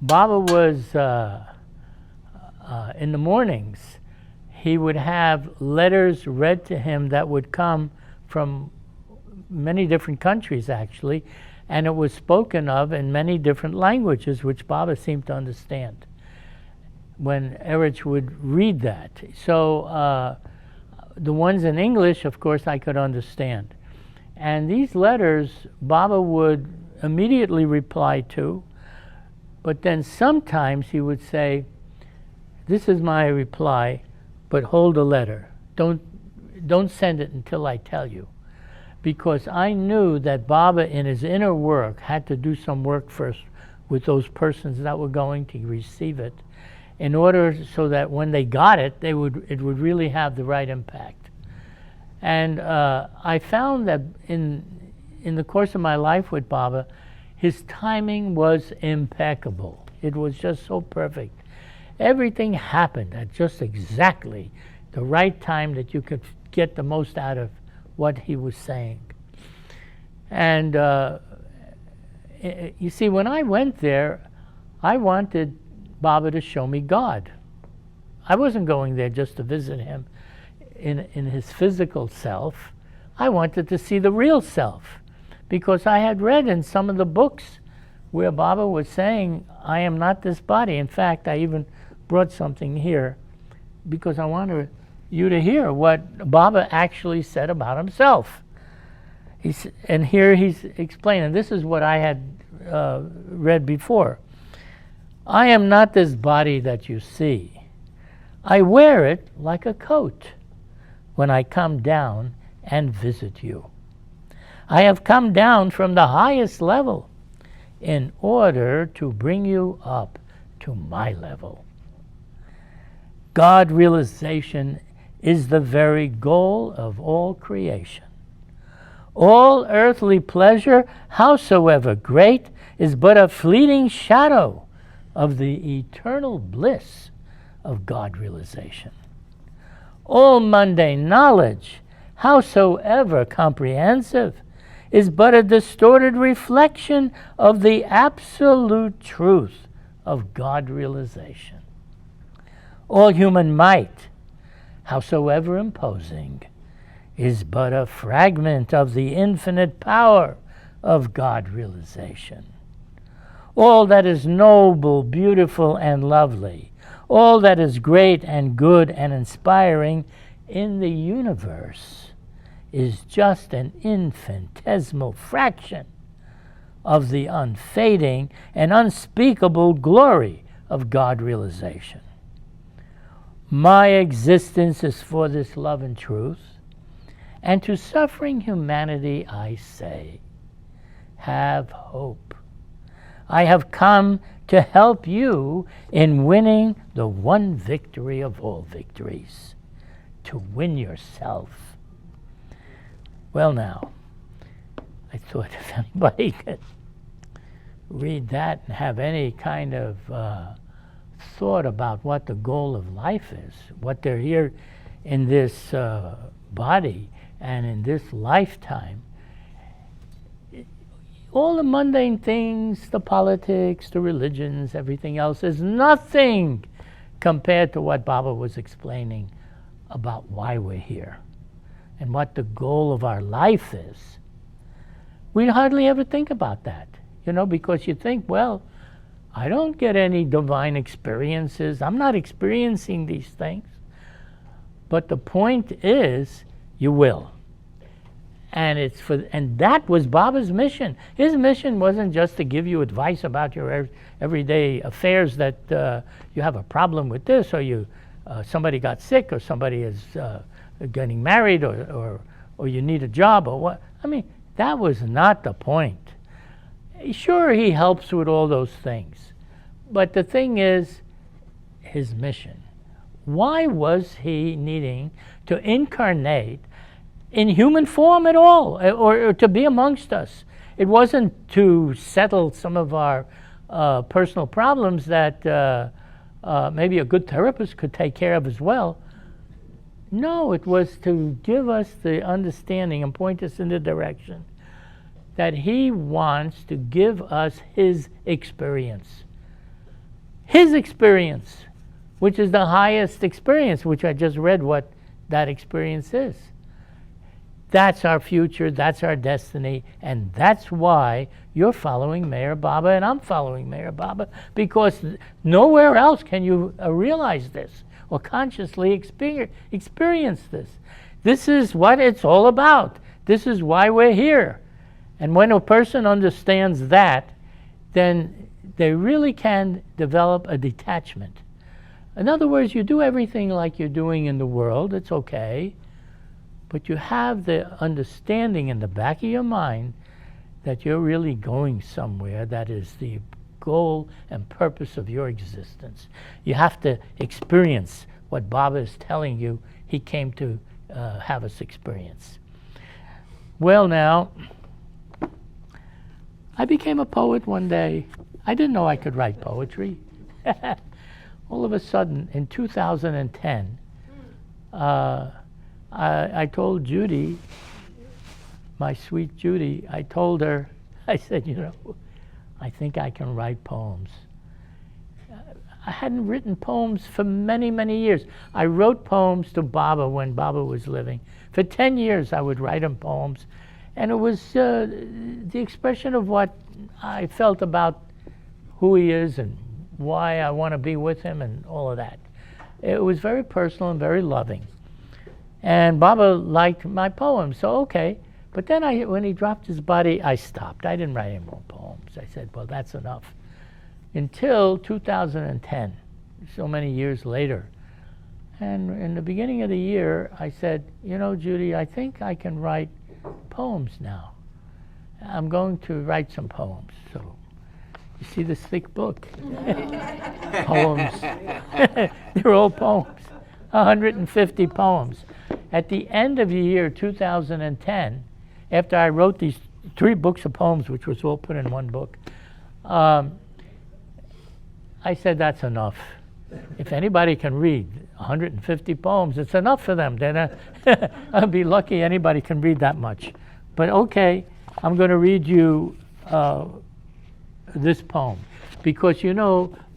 H: Baba was, in the mornings, he would have letters read to him that would come from many different countries, actually, and it was spoken of in many different languages, which Baba seemed to understand when Erich would read that. So the ones in English, of course, I could understand. And these letters, Baba would immediately reply to, but then sometimes he would say, this is my reply, but hold the letter. Don't send it until I tell you. Because I knew that Baba in his inner work had to do some work first with those persons that were going to receive it, in order so that when they got it, it would really have the right impact. And I found that in the course of my life with Baba, his timing was impeccable. It was just so perfect. Everything happened at just exactly the right time that you could get the most out of what he was saying. And you see, when I went there, I wanted Baba to show me God. I wasn't going there just to visit him in his physical self. I wanted to see the real self, because I had read in some of the books where Baba was saying, I am not this body. In fact, I even brought something here because I wanted you to hear what Baba actually said about himself. And here he's explaining, this is what I had read before. I am not this body that you see. I wear it like a coat when I come down and visit you. I have come down from the highest level in order to bring you up to my level. God realization is the very goal of all creation. All earthly pleasure, howsoever great, is but a fleeting shadow of the eternal bliss of God realization. All mundane knowledge, howsoever comprehensive, is but a distorted reflection of the absolute truth of God realization. All human might, howsoever imposing, is but a fragment of the infinite power of God realization. All that is noble, beautiful, and lovely, all that is great and good and inspiring in the universe is just an infinitesimal fraction of the unfading and unspeakable glory of God realization. My existence is for this love and truth, and to suffering humanity I say, have hope. I have come to help you in winning the one victory of all victories, to win yourself. Well now, I thought if anybody could read that and have any kind of thought about what the goal of life is, what they're here in this body and in this lifetime, all the mundane things, the politics, the religions, everything else is nothing compared to what Baba was explaining about why we're here and what the goal of our life is. We hardly ever think about that, because you think, well, I don't get any divine experiences. I'm not experiencing these things. But the point is, you will. And that was Baba's mission. His mission wasn't just to give you advice about your everyday affairs, that you have a problem with this, or somebody got sick, or somebody is getting married, or you need a job, or what. I mean, that was not the point. Sure, he helps with all those things. But the thing is, his mission. Why was he needing to incarnate in human form at all, or to be amongst us? It wasn't to settle some of our personal problems that maybe a good therapist could take care of as well. No, it was to give us the understanding and point us in the direction that he wants to give us his experience. His experience, which is the highest experience, which I just read what that experience is. That's our future, that's our destiny, and that's why you're following Mayor Baba and I'm following Mayor Baba, because nowhere else can you realize this or consciously experience this. This is what it's all about. This is why we're here. And when a person understands that, then they really can develop a detachment. In other words, you do everything like you're doing in the world, it's okay, but you have the understanding in the back of your mind that you're really going somewhere that is the goal and purpose of your existence. You have to experience what Baba is telling you he came to have us experience. Well now, I became a poet one day. I didn't know I could write poetry. All of a sudden, in 2010, I told Judy, my sweet Judy, I told her, I said, I think I can write poems. I hadn't written poems for many, many years. I wrote poems to Baba when Baba was living. For 10 years, I would write him poems. And it was the expression of what I felt about who he is and why I want to be with him and all of that. It was very personal and very loving. And Baba liked my poems, so okay. But then when he dropped his body, I stopped. I didn't write any more poems. I said, well, that's enough. Until 2010, so many years later. And in the beginning of the year, I said, Judy, I think I can write poems now. I'm going to write some poems. So you see this thick book? Poems. They're all poems. 150 poems. At the end of the year 2010, after I wrote these 3 books of poems, which was all put in one book, I said, that's enough. If anybody can read 150 poems, it's enough for them. Then I'd be lucky anybody can read that much. But okay, I'm going to read you this poem. Because,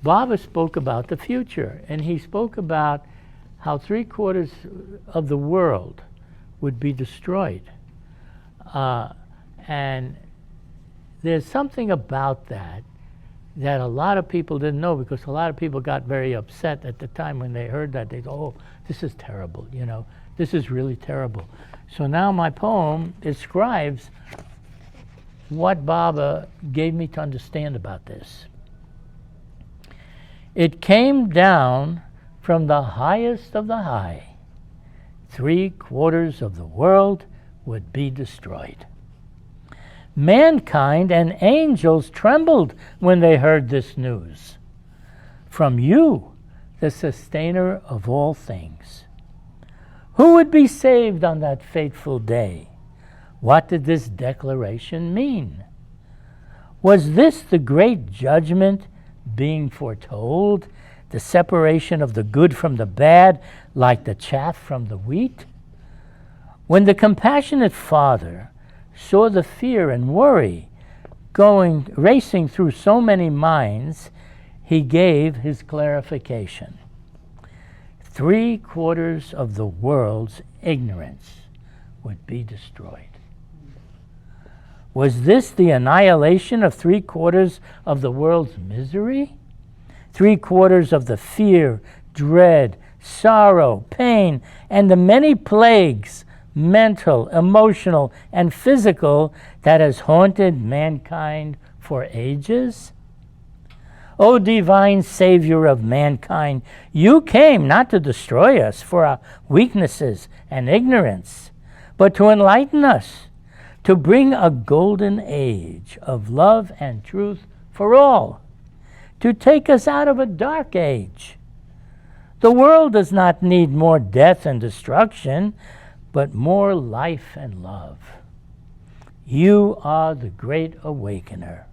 H: Baba spoke about the future. And he spoke about how 3/4 of the world would be destroyed. And there's something about that a lot of people didn't know, because a lot of people got very upset at the time when they heard that. They go, oh, this is terrible, this is really terrible. So now my poem describes what Baba gave me to understand about this. It came down from the highest of the high. 3/4 of the world would be destroyed. Mankind and angels trembled when they heard this news. From you, the sustainer of all things. Who would be saved on that fateful day? What did this declaration mean? Was this the great judgment being foretold? The separation of the good from the bad, like the chaff from the wheat? When the compassionate Father saw the fear and worry racing through so many minds, he gave his clarification. 3/4 of the world's ignorance would be destroyed. Was this the annihilation of 3/4 of the world's misery? 3/4 of the fear, dread, sorrow, pain, and the many plagues, mental, emotional, and physical, that has haunted mankind for ages? O divine Savior of mankind, you came not to destroy us for our weaknesses and ignorance, but to enlighten us, to bring a golden age of love and truth for all, to take us out of a dark age. The world does not need more death and destruction, but more life and love. You are the great awakener.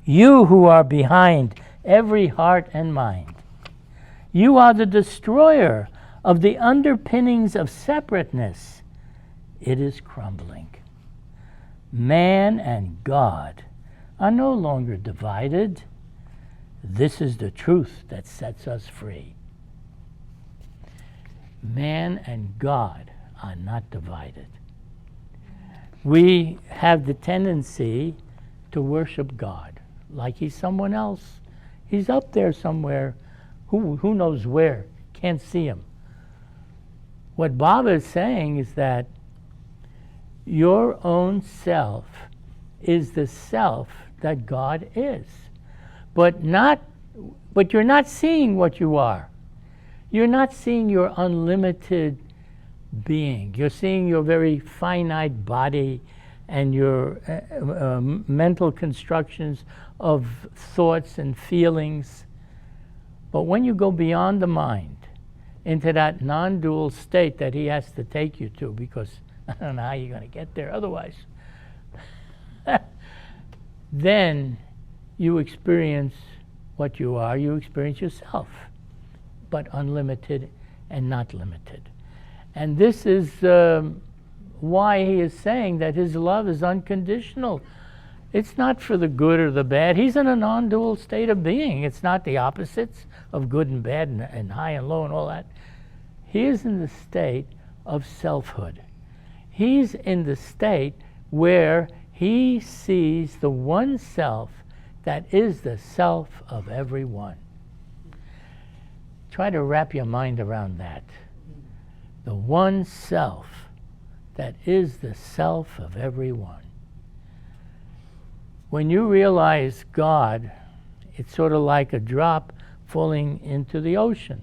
H: You who are behind every heart and mind. You are the destroyer of the underpinnings of separateness. It is crumbling. Man and God are no longer divided. This is the truth that sets us free. Man and God are not divided. We have the tendency to worship God like he's someone else. He's up there somewhere, who knows where, can't see him. What Baba is saying is that your own self is the self that God is. But you're not seeing what you are. You're not seeing your unlimited being. You're seeing your very finite body and your mental constructions of thoughts and feelings. But when you go beyond the mind into that non-dual state that he has to take you to, because I don't know how you're going to get there otherwise, then you experience what you are. You experience yourself, but unlimited and not limited. And this is why he is saying that his love is unconditional. It's not for the good or the bad. He's in a non-dual state of being. It's not the opposites of good and bad and high and low and all that. He is in the state of selfhood. He's in the state where he sees the one self that is the self of everyone. Try to wrap your mind around that. The one self that is the self of everyone. When you realize God, it's sort of like a drop falling into the ocean.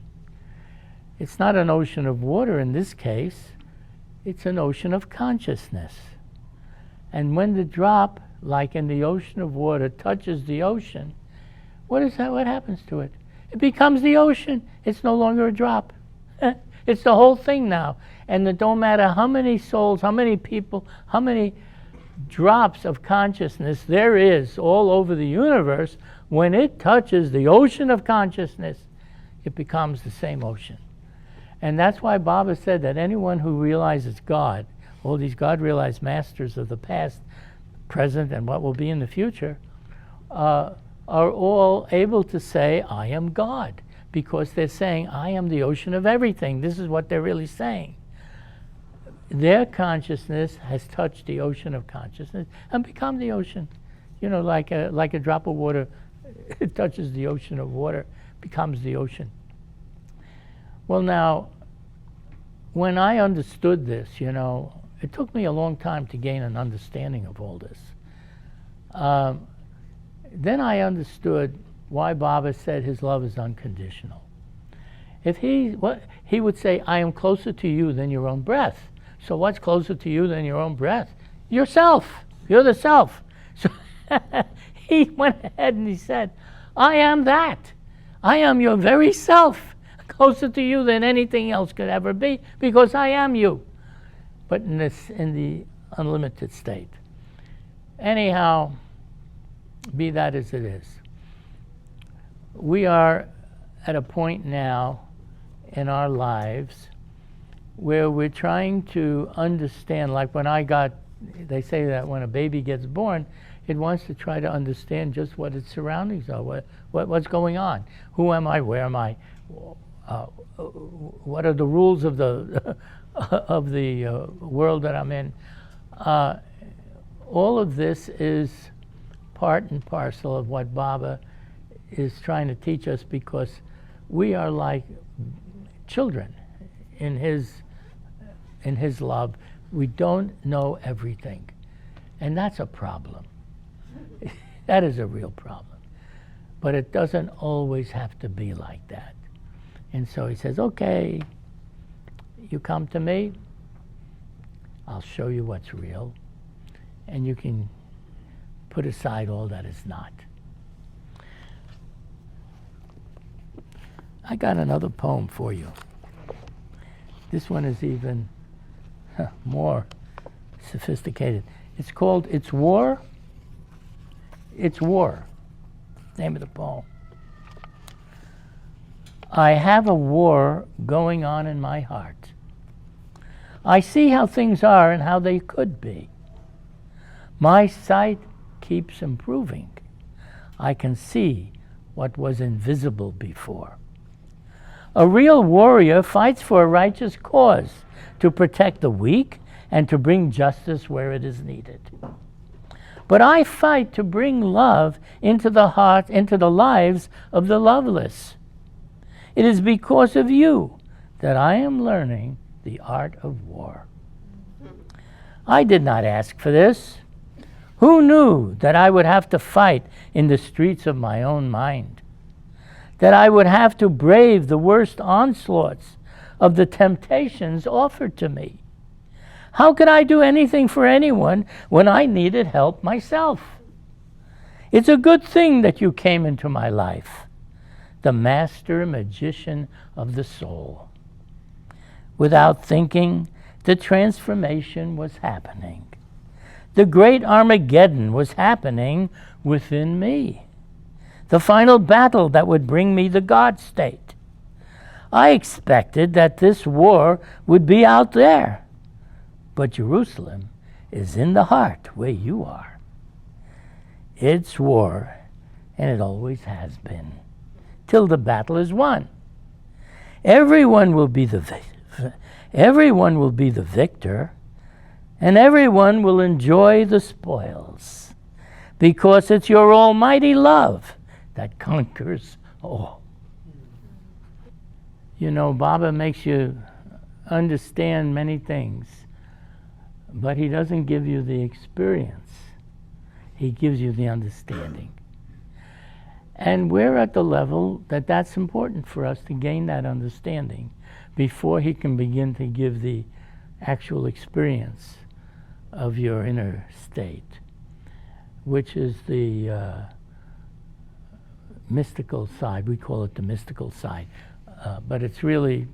H: It's not an ocean of water in this case, it's an ocean of consciousness. And when the drop, like in the ocean of water, touches the ocean, what happens to it? It becomes the ocean. It's no longer a drop. It's the whole thing now. And it don't matter how many souls, how many people, how many drops of consciousness there is all over the universe, when it touches the ocean of consciousness, it becomes the same ocean. And that's why Baba said that anyone who realizes God, all these God-realized masters of the past, present, and what will be in the future, are all able to say, I am God, because they're saying, I am the ocean of everything. This is what they're really saying. Their consciousness has touched the ocean of consciousness and become the ocean. You know, like a drop of water, it touches the ocean of water, becomes the ocean. Well, now, when I understood this, you know, it took me a long time to gain an understanding of all this. Then I understood why Baba said his love is unconditional. If he would say, I am closer to you than your own breath. So what's closer to you than your own breath? Yourself. You're the self. So he went ahead and he said, I am that. I am your very self, closer to you than anything else could ever be, because I am you. But in the unlimited state. Anyhow, be that as it is. We are at a point now in our lives where we're trying to understand, like they say that when a baby gets born, it wants to try to understand just what its surroundings are, what's going on. Who am I? Where am I? What are the rules of the of the world that I'm in? All of this is part and parcel of what Baba is trying to teach us, because we are like children in his love. We don't know everything, and that's a problem. That is a real problem. But it doesn't always have to be like that. And so he says, okay, you come to me, I'll show you what's real, and you can put aside all that is not. I got another poem for you. This one is even more sophisticated. It's called It's War. It's War. Name of the poem. I have a war going on in my heart. I see how things are and how they could be. My sight keeps improving. I can see what was invisible before. A real warrior fights for a righteous cause, to protect the weak and to bring justice where it is needed. But I fight to bring love into the heart, into the lives of the loveless. It is because of you that I am learning the art of war. I did not ask for this. Who knew that I would have to fight in the streets of my own mind? That I would have to brave the worst onslaughts of the temptations offered to me? How could I do anything for anyone when I needed help myself? It's a good thing that you came into my life, the master magician of the soul. Without thinking, the transformation was happening. The great Armageddon was happening within me. The final battle that would bring me the God state. I expected that this war would be out there, but Jerusalem is in the heart where you are. It's war, and it always has been, till the battle is won. Everyone will be the victor, and everyone will enjoy the spoils, because it's your almighty love that conquers all. You know, Baba makes you understand many things, but he doesn't give you the experience. He gives you the understanding. And we're at the level that that's important for us to gain that understanding before he can begin to give the actual experience of your inner state, which is the mystical side. We call it the mystical side, but it's really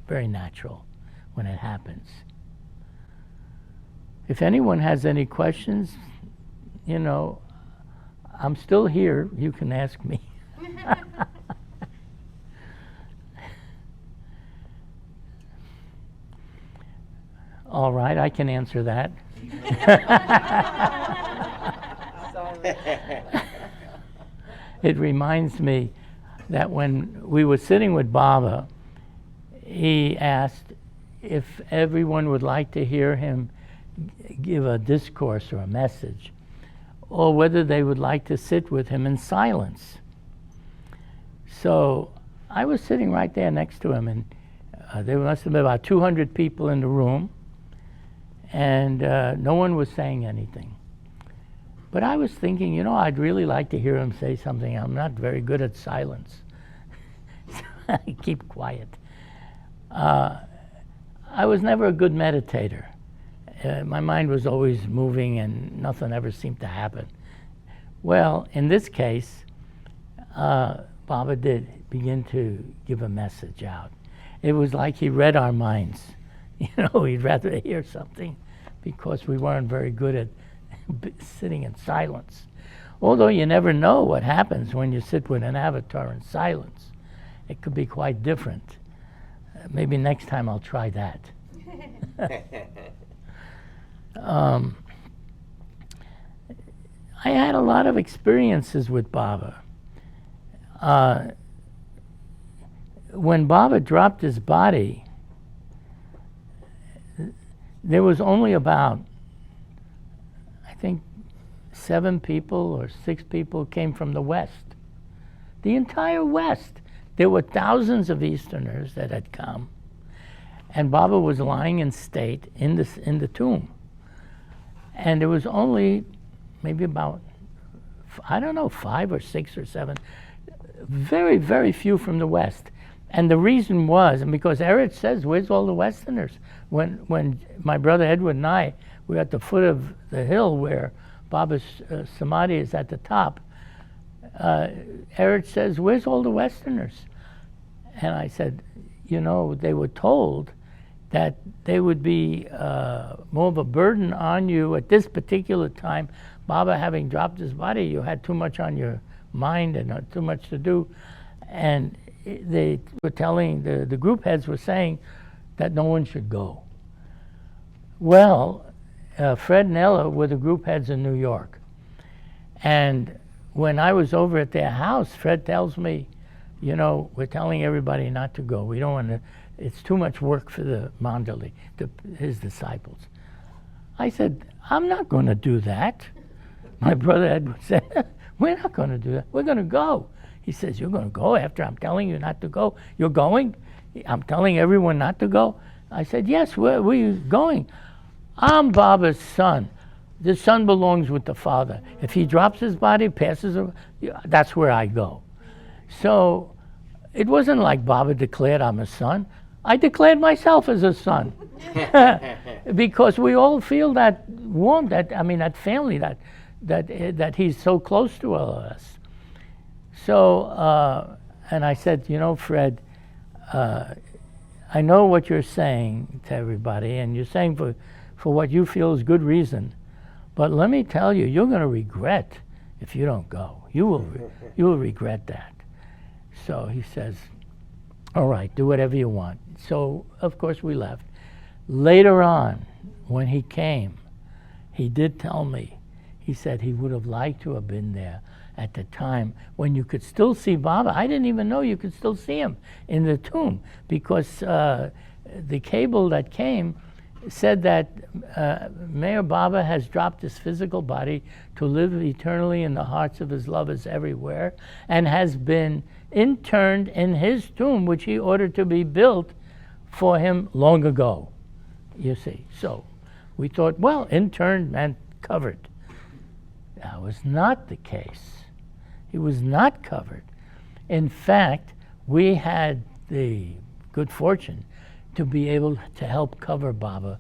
H: very natural when it happens. If anyone has any questions, you know, I'm still here. You can ask me. All right, I can answer that. It reminds me that when we were sitting with Baba, he asked if everyone would like to hear him give a discourse or a message, or whether they would like to sit with him in silence. So I was sitting right there next to him, and there must have been about 200 people in the room, and no one was saying anything. But I was thinking, you know, I'd really like to hear him say something. I'm not very good at silence. So I keep quiet. I was never a good meditator. My mind was always moving and nothing ever seemed to happen. Well, in this case, Baba did begin to give a message out. It was like he read our minds. You know, he'd rather hear something because we weren't very good at sitting in silence. Although you never know what happens when you sit with an avatar in silence. It could be quite different. Maybe next time I'll try that. I had a lot of experiences with Baba. When Baba dropped his body, there was only about, I think, 7 people or 6 people came from the West. The entire West. There were thousands of Easterners that had come, and Baba was lying in state in the tomb. And there was only maybe about, I don't know, 5 or 6 or 7, very, very few from the West. And the reason was, and because Eric says, where's all the Westerners? When my brother Edward and I were at the foot of the hill where Baba's Samadhi is at the top, Eric says, where's all the Westerners? And I said, you know, they were told that they would be more of a burden on you at this particular time. Baba having dropped his body, you had too much on your mind and too much to do. And they were telling, the group heads were saying that no one should go. Well, Fred and Ella were the group heads in New York. And when I was over at their house, Fred tells me, you know, we're telling everybody not to go. We don't want to, it's too much work for the Mandali, his disciples. I said, I'm not going to do that. My brother Edward said, we're not going to do that. We're going to go. He says, you're going to go after I'm telling you not to go? You're going? I'm telling everyone not to go? I said, yes, where are you going? I'm Baba's son. The son belongs with the father. If he drops his body, passes, that's where I go. So it wasn't like Baba declared I'm a son. I declared myself as a son. Because we all feel that warmth, that family, that he's so close to all of us. So, and I said, you know, Fred, I know what you're saying to everybody, and you're saying for what you feel is good reason. But let me tell you, you're going to regret if you don't go. You will regret that. So he says, all right, do whatever you want. So, of course, we left. Later on, when he came, he did tell me, he said he would have liked to have been there at the time when you could still see Baba. I didn't even know you could still see him in the tomb, because the cable that came said that Mayor Baba has dropped his physical body to live eternally in the hearts of his lovers everywhere, and has been interned in his tomb, which he ordered to be built for him long ago, you see. So we thought, well, interned meant covered. That was not the case. He was not covered. In fact, we had the good fortune to be able to help cover Baba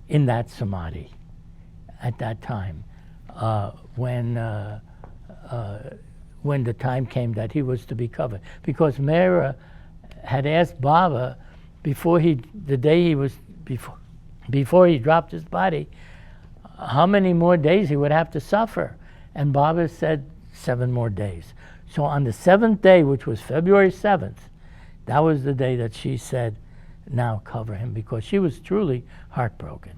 H: in that samadhi at that time, when the time came that he was to be covered. Because Mera had asked Baba before he dropped his body, how many more days he would have to suffer. And Baba said 7 more days. So on the 7th day, which was February 7th, that was the day that she said, now cover him, because she was truly heartbroken.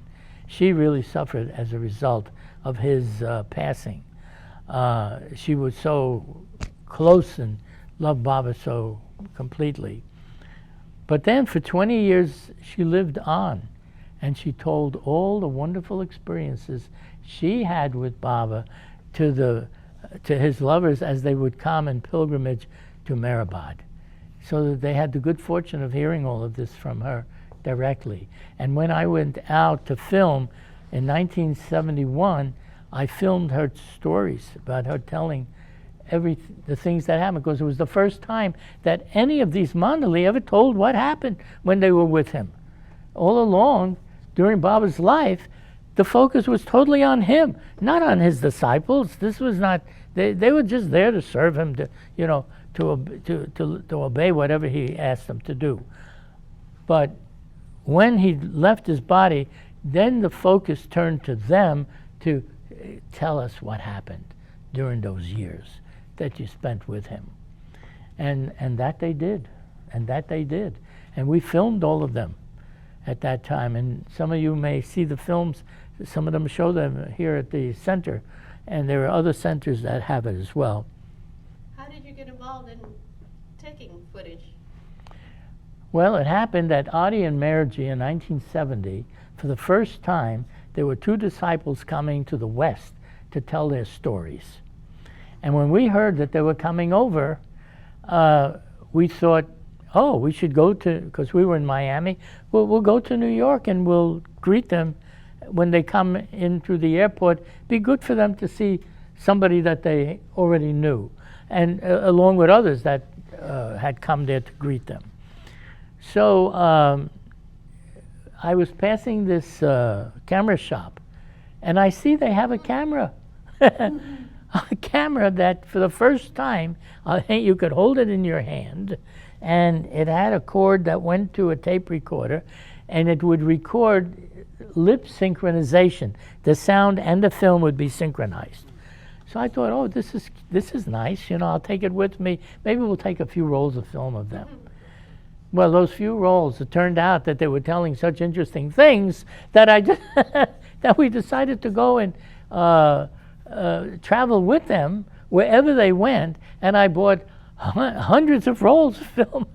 H: She really suffered as a result of his passing. She was so close and loved Baba so completely. But then for 20 years, she lived on, and she told all the wonderful experiences she had with Baba to his lovers as they would come in pilgrimage to Mehrabad. So that they had the good fortune of hearing all of this from her directly. And when I went out to film in 1971, I filmed her stories about her telling the things that happened, because it was the first time that any of these Mandali ever told what happened when they were with him. All along, during Baba's life, the focus was totally on him, not on his disciples. This was not, they were just there to serve him, to obey whatever he asked them to do. But when he left his body, then the focus turned to them to tell us what happened during those years that you spent with him. And that they did. And that they did. And we filmed all of them at that time. And some of you may see the films. Some of them show them here at the center. And there are other centers that have it as well.
G: How did you get involved in taking footage?
H: Well, it happened at Adi and Merji in 1970. For the first time, there were 2 disciples coming to the West to tell their stories. And when we heard that they were coming over, we thought, oh, we should go to, because we were in Miami, we'll go to New York and we'll greet them when they come in through the airport. Be good for them to see somebody that they already knew, and along with others that had come there to greet them. So I was passing this camera shop, and I see they have a camera. A camera that for the first time, you could hold it in your hand, and it had a cord that went to a tape recorder, and it would record lip synchronization. The sound and the film would be synchronized. So I thought, oh, this is nice. I'll take it with me. Maybe we'll take a few rolls of film of them. Well, those few rolls, it turned out that they were telling such interesting things that that we decided to go and travel with them wherever they went, and I bought hundreds of rolls of film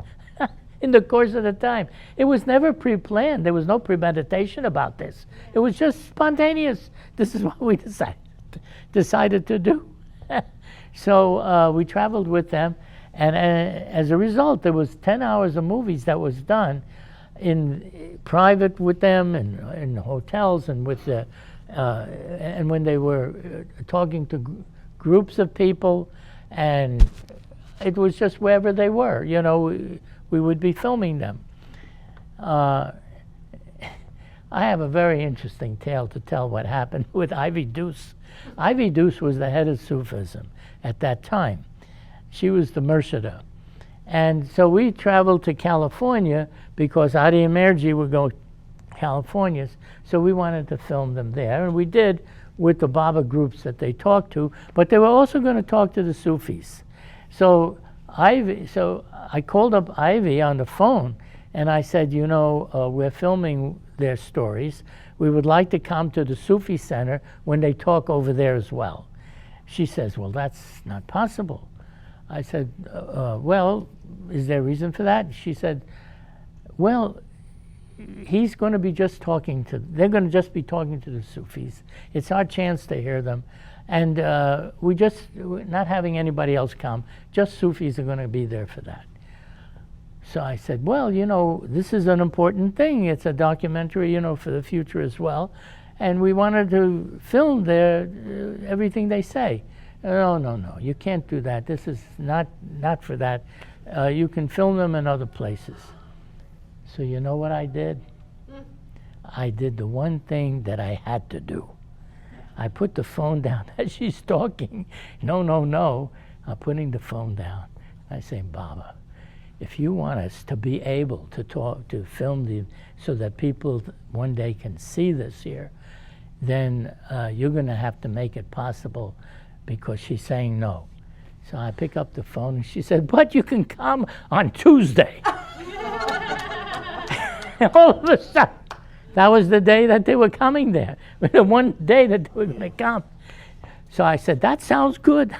H: in the course of the time. It was never pre-planned. There was no premeditation about this. It was just spontaneous. This is what we decided to do. So we traveled with them, and as a result, there was 10 hours of movies that was done in private with them, and in hotels, and with the and when they were talking to groups of people, and it was just wherever they were, we would be filming them. I have a very interesting tale to tell what happened with Ivy Deuce. Ivy Deuce was the head of Sufism at that time. She was the Murshida. And so we traveled to California because Adi and Merji were going to California, so we wanted to film them there, and we did with the Baba groups that they talked to, but they were also going to talk to the Sufis. So I called up Ivy on the phone, And I said, you know, we're filming their stories. We would like to come to the Sufi Center when they talk over there as well. She says, well, that's not possible. I said, well, is there a reason for that? She said, well, he's going to be just talking to, they're going to just be talking to the Sufis. It's our chance to hear them. And we're not having anybody else come, just Sufis are going to be there for that. So I said, well, you know, this is an important thing. It's a documentary, you know, for the future as well. And we wanted to film their, everything they say. No, you can't do that. This is not for that. You can film them in other places. So you know what I did? I did the one thing that I had to do. I put the phone down as she's talking. No. I'm putting the phone down. I say, Baba, if you want us to be able to talk, to film so that people one day can see this here, then you're going to have to make it possible, because she's saying no. So I pick up the phone and she said, but you can come on Tuesday. All of a sudden, that was the day that they were coming there. The one day that they were going to come. So I said, that sounds good.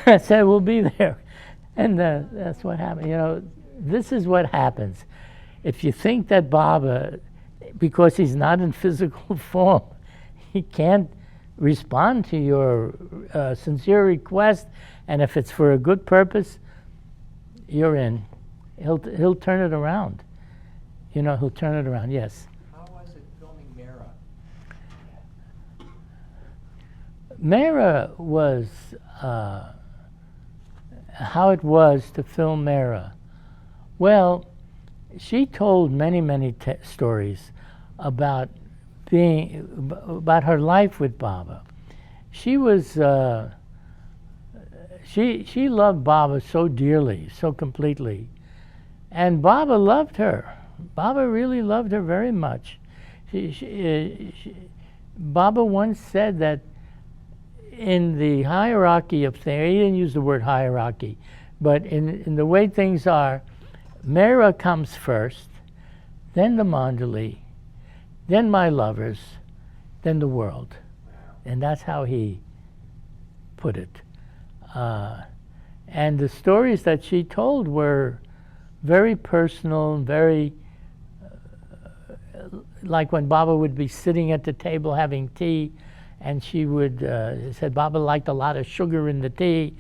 H: I said, we'll be there. And that's what happened. You know, this is what happens. If you think that Baba, because he's not in physical form, he can't respond to your sincere request, and if it's for a good purpose, you're in. He'll turn it around. You know, he'll turn it around. Yes.
I: How was it filming Mera?
H: Mera was how it was to film Mera. Well, she told many stories about about her life with Baba. She was she loved Baba so dearly, so completely, and Baba loved her. Baba really loved her very much. Baba once said that in the hierarchy of things, he didn't use the word hierarchy, but in the way things are, Mera comes first, then the Mandali, then my lovers, then the world. And that's how he put it. And the stories that she told were very personal, very, like when Baba would be sitting at the table having tea, and she would, said Baba liked a lot of sugar in the tea.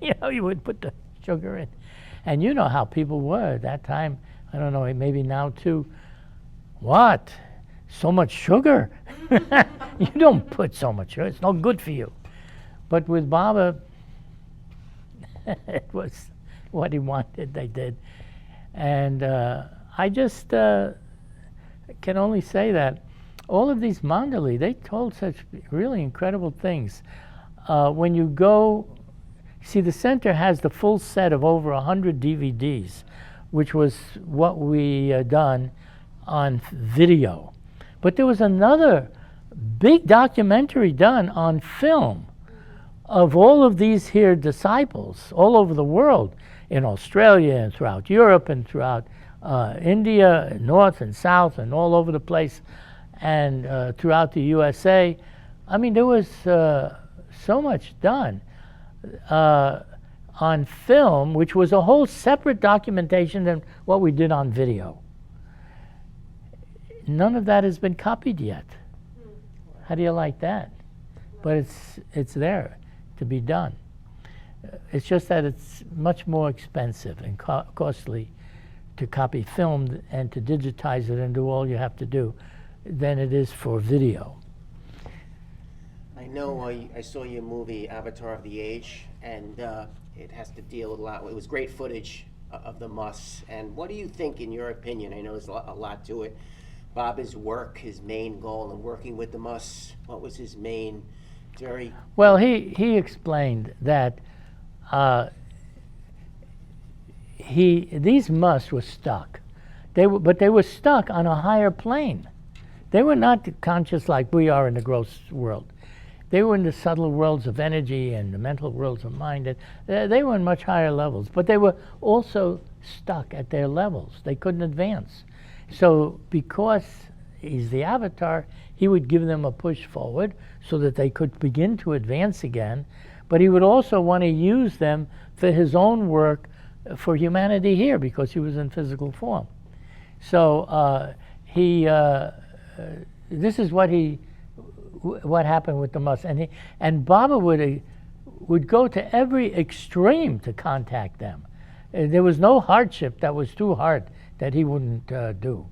H: You know, you would put the sugar in. And you know how people were at that time. I don't know, maybe now too. What? So much sugar? You don't put so much sugar. It's no good for you. But with Baba, it was what he wanted, they did. And I just can only say that all of these Mandali, they told such really incredible things. When you go, see, the center has the full set of over 100 DVDs, which was what we done on video. But there was another big documentary done on film of all of these here disciples all over the world, in Australia and throughout Europe and throughout India, north and south and all over the place, and throughout the USA. I mean, there was so much done on film, which was a whole separate documentation than what we did on video. None of that has been copied yet. How do you like that? But it's there to be done. It's just that it's much more expensive and costly to copy film and to digitize it and do all you have to do than it is for video.
I: I know I saw your movie Avatar of the Age, and it has to deal with a lot. It was great footage of the Mus. And what do you think, in your opinion? I know there's a lot to it. Baba's work, his main goal in working with the Mus. What was his main? Very
H: well. He explained that these Mus were stuck. But they were stuck on a higher plane. They were not conscious like we are in the gross world. they were in the subtle worlds of energy and the mental worlds of mind. And they were in much higher levels, but they were also stuck at their levels. They couldn't advance. So because he's the avatar, he would give them a push forward so that they could begin to advance again, but he would also want to use them for his own work for humanity here because he was in physical form. So this is what happened with the Mus. And Baba would go to every extreme to contact them. There was no hardship that was too hard that he wouldn't do.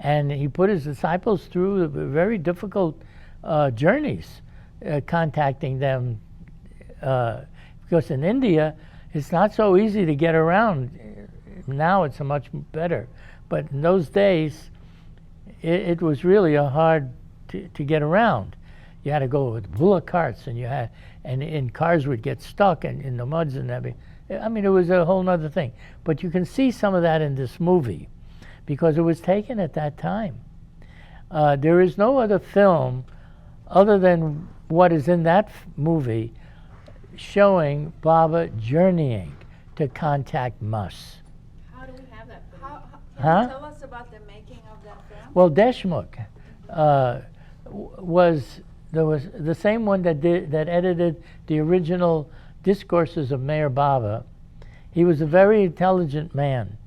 H: And he put his disciples through very difficult journeys, contacting them, because in India, it's not so easy to get around. Now it's much better. But in those days, it was really hard to get around. You had to go with bullock carts, and cars would get stuck in the muds and everything. I mean, it was a whole other thing. But you can see some of that in this movie, because it was taken at that time. There is no other film other than what is in that movie showing Baba journeying to contact Mus.
G: How do we have that footage?
E: Can you tell us about the making of that film?
H: Well, Deshmukh was the same one that edited the original discourses of Meher Baba. He was a very intelligent man,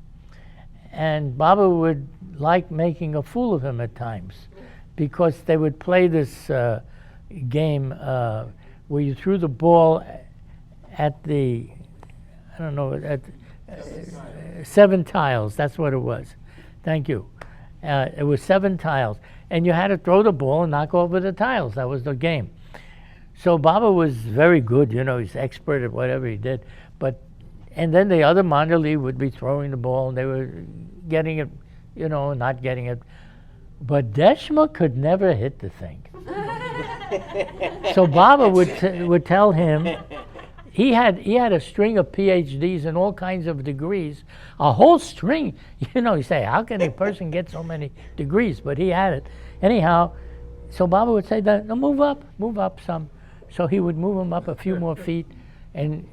H: and Baba would like making a fool of him at times, because they would play this game where you threw the ball at the, I don't know, at 7 tiles. That's what it was. Thank you. It was 7 tiles, and you had to throw the ball and knock over the tiles. That was the game. So Baba was very good, he's expert at whatever he did. And then the other Mandali would be throwing the ball, and they were getting it, not getting it. But Deshmukh could never hit the thing. So Baba would tell him, he had a string of PhDs and all kinds of degrees, a whole string. You say, how can a person get so many degrees? But he had it. Anyhow, so Baba would say, no, move up some. So he would move him up a few more feet, and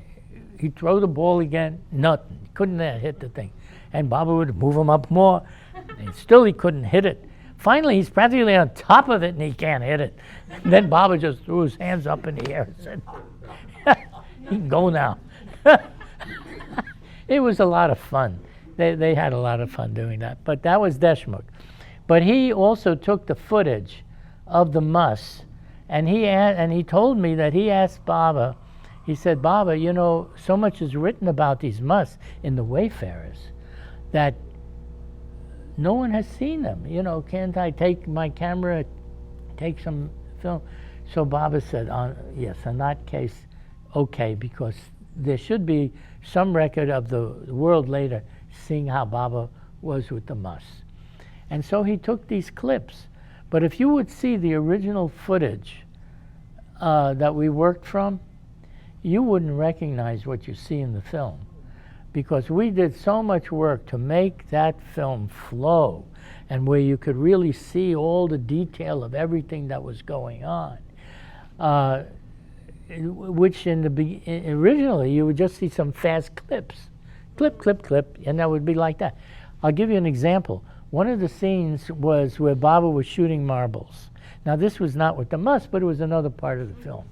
H: he'd throw the ball again, nothing. Couldn't hit the thing. And Baba would move him up more, and still he couldn't hit it. Finally, he's practically on top of it, and he can't hit it. And then Baba just threw his hands up in the air and said, he can go now. It was a lot of fun. They had a lot of fun doing that. But that was Deshmukh. But he also took the footage of the Mus, and he told me that he asked Baba, he said, Baba, so much is written about these Mus in the Wayfarers that no one has seen them. Can't I take my camera, take some film? So Baba said, yes, in that case, okay, because there should be some record of the world later seeing how Baba was with the Mus. And so he took these clips. But if you would see the original footage that we worked from, you wouldn't recognize what you see in the film, because we did so much work to make that film flow, and where you could really see all the detail of everything that was going on. Which originally you would just see some fast clips, clip, clip, clip, and that would be like that. I'll give you an example. One of the scenes was where Baba was shooting marbles. Now this was not with the Mus, but it was another part of the film,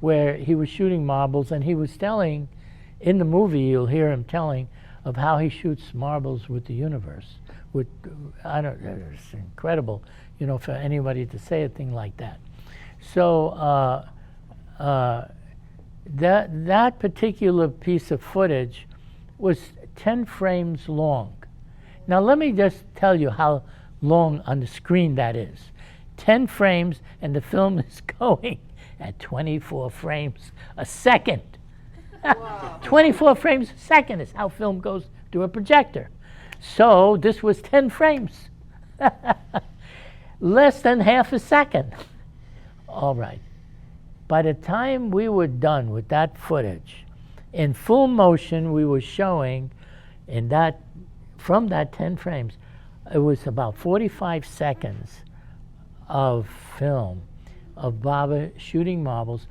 H: where he was shooting marbles, and he was telling, in the movie you'll hear him telling of how he shoots marbles with the universe. It's incredible, for anybody to say a thing like that. So that particular piece of footage was 10 frames long. Now let me just tell you how long on the screen that is. 10 frames, and the film is going at 24 frames a second. Wow. 24 frames a second is how film goes through a projector. So this was 10 frames. Less than half a second. All right. By the time we were done with that footage, in full motion, we were showing from that 10 frames, it was about 45 seconds of film of Baba shooting marbles,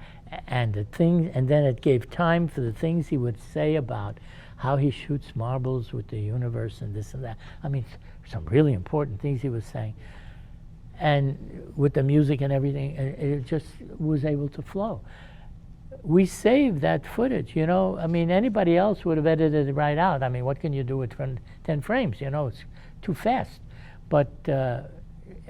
H: and the things, and then it gave time for the things he would say about how he shoots marbles with the universe and this and that. I mean, some really important things he was saying, and with the music and everything, it just was able to flow. We saved that footage, you know. I mean, anybody else would have edited it right out. I mean, what can you do with 10 frames? You know, it's too fast. But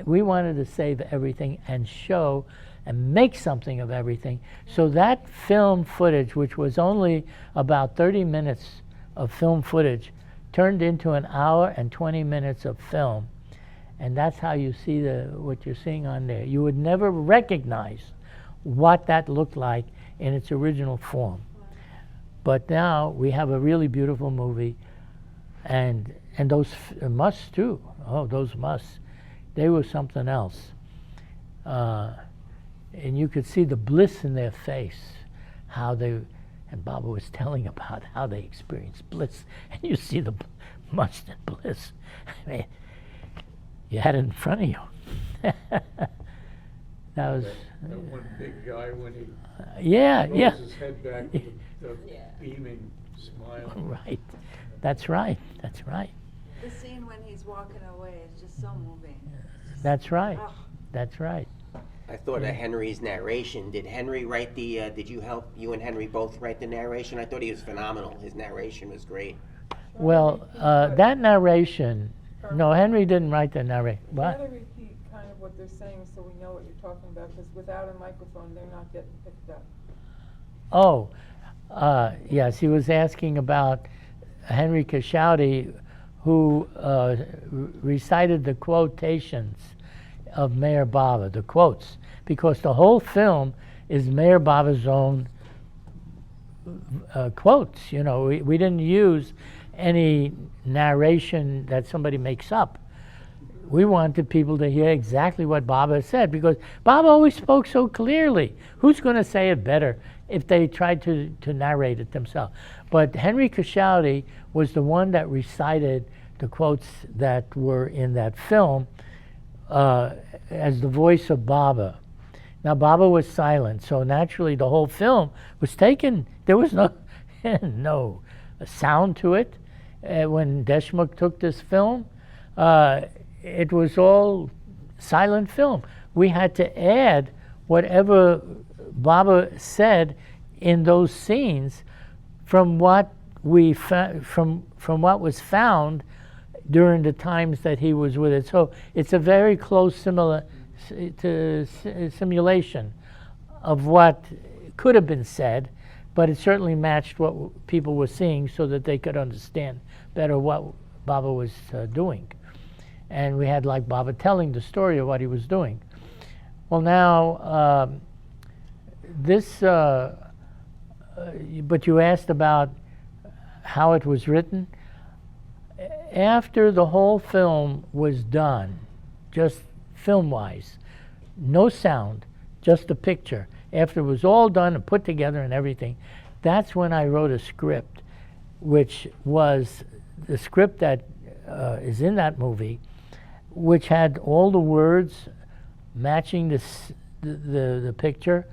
H: we wanted to save everything and show and make something of everything. So that film footage, which was only about 30 minutes of film footage, turned into an hour and 20 minutes of film. And that's how you see what you're seeing on there. You would never recognize what that looked like in its original form. But now we have a really beautiful movie, and those musts too. Oh, those musts, they were something else. And you could see the bliss in their face, how they, and Baba was telling about how they experienced bliss, and you see the must and bliss. I mean, you had it in front of you. That was.
F: That one big guy when he
H: yeah,
F: rolls
H: yeah.
F: his head back with the beaming smile.
H: Right. That's right. That's right.
E: The scene when he's walking away is just so moving.
H: That's right.
E: Oh.
H: That's right.
I: I thought of Henry's narration. Did Henry write the, did you and Henry both write the narration? I thought he was phenomenal. His narration was great.
H: Well, that narration, no, Henry didn't write the narration.
J: Try
H: What?
J: to repeat kind of what they're saying so we know what you're talking about, because without a microphone, they're not getting picked up.
H: Oh, yes, he was asking about Henry Kashouti, who recited the quotations of Mayor Baba, the quotes, because the whole film is Mayor Baba's own quotes. You know, we didn't use any narration that somebody makes up. We wanted people to hear exactly what Baba said, because Baba always spoke so clearly. Who's going to say it better if they tried to narrate it themselves? But Henry Kashouti was the one that recited the quotes that were in that film as the voice of Baba. Now, Baba was silent, so naturally the whole film was taken. There was no no sound to it. When Deshmukh took this film, it was all silent film. We had to add whatever Baba said in those scenes from what we from what was found during the times that he was with it. So it's a very close simulation of what could have been said, but it certainly matched what people were seeing so that they could understand better what Baba was doing. And we had like Baba telling the story of what he was doing. Well, now, but you asked about how it was written. After the whole film was done, just film-wise, no sound, just a picture, after it was all done and put together and everything, that's when I wrote a script, which was the script that is in that movie, which had all the words matching the picture,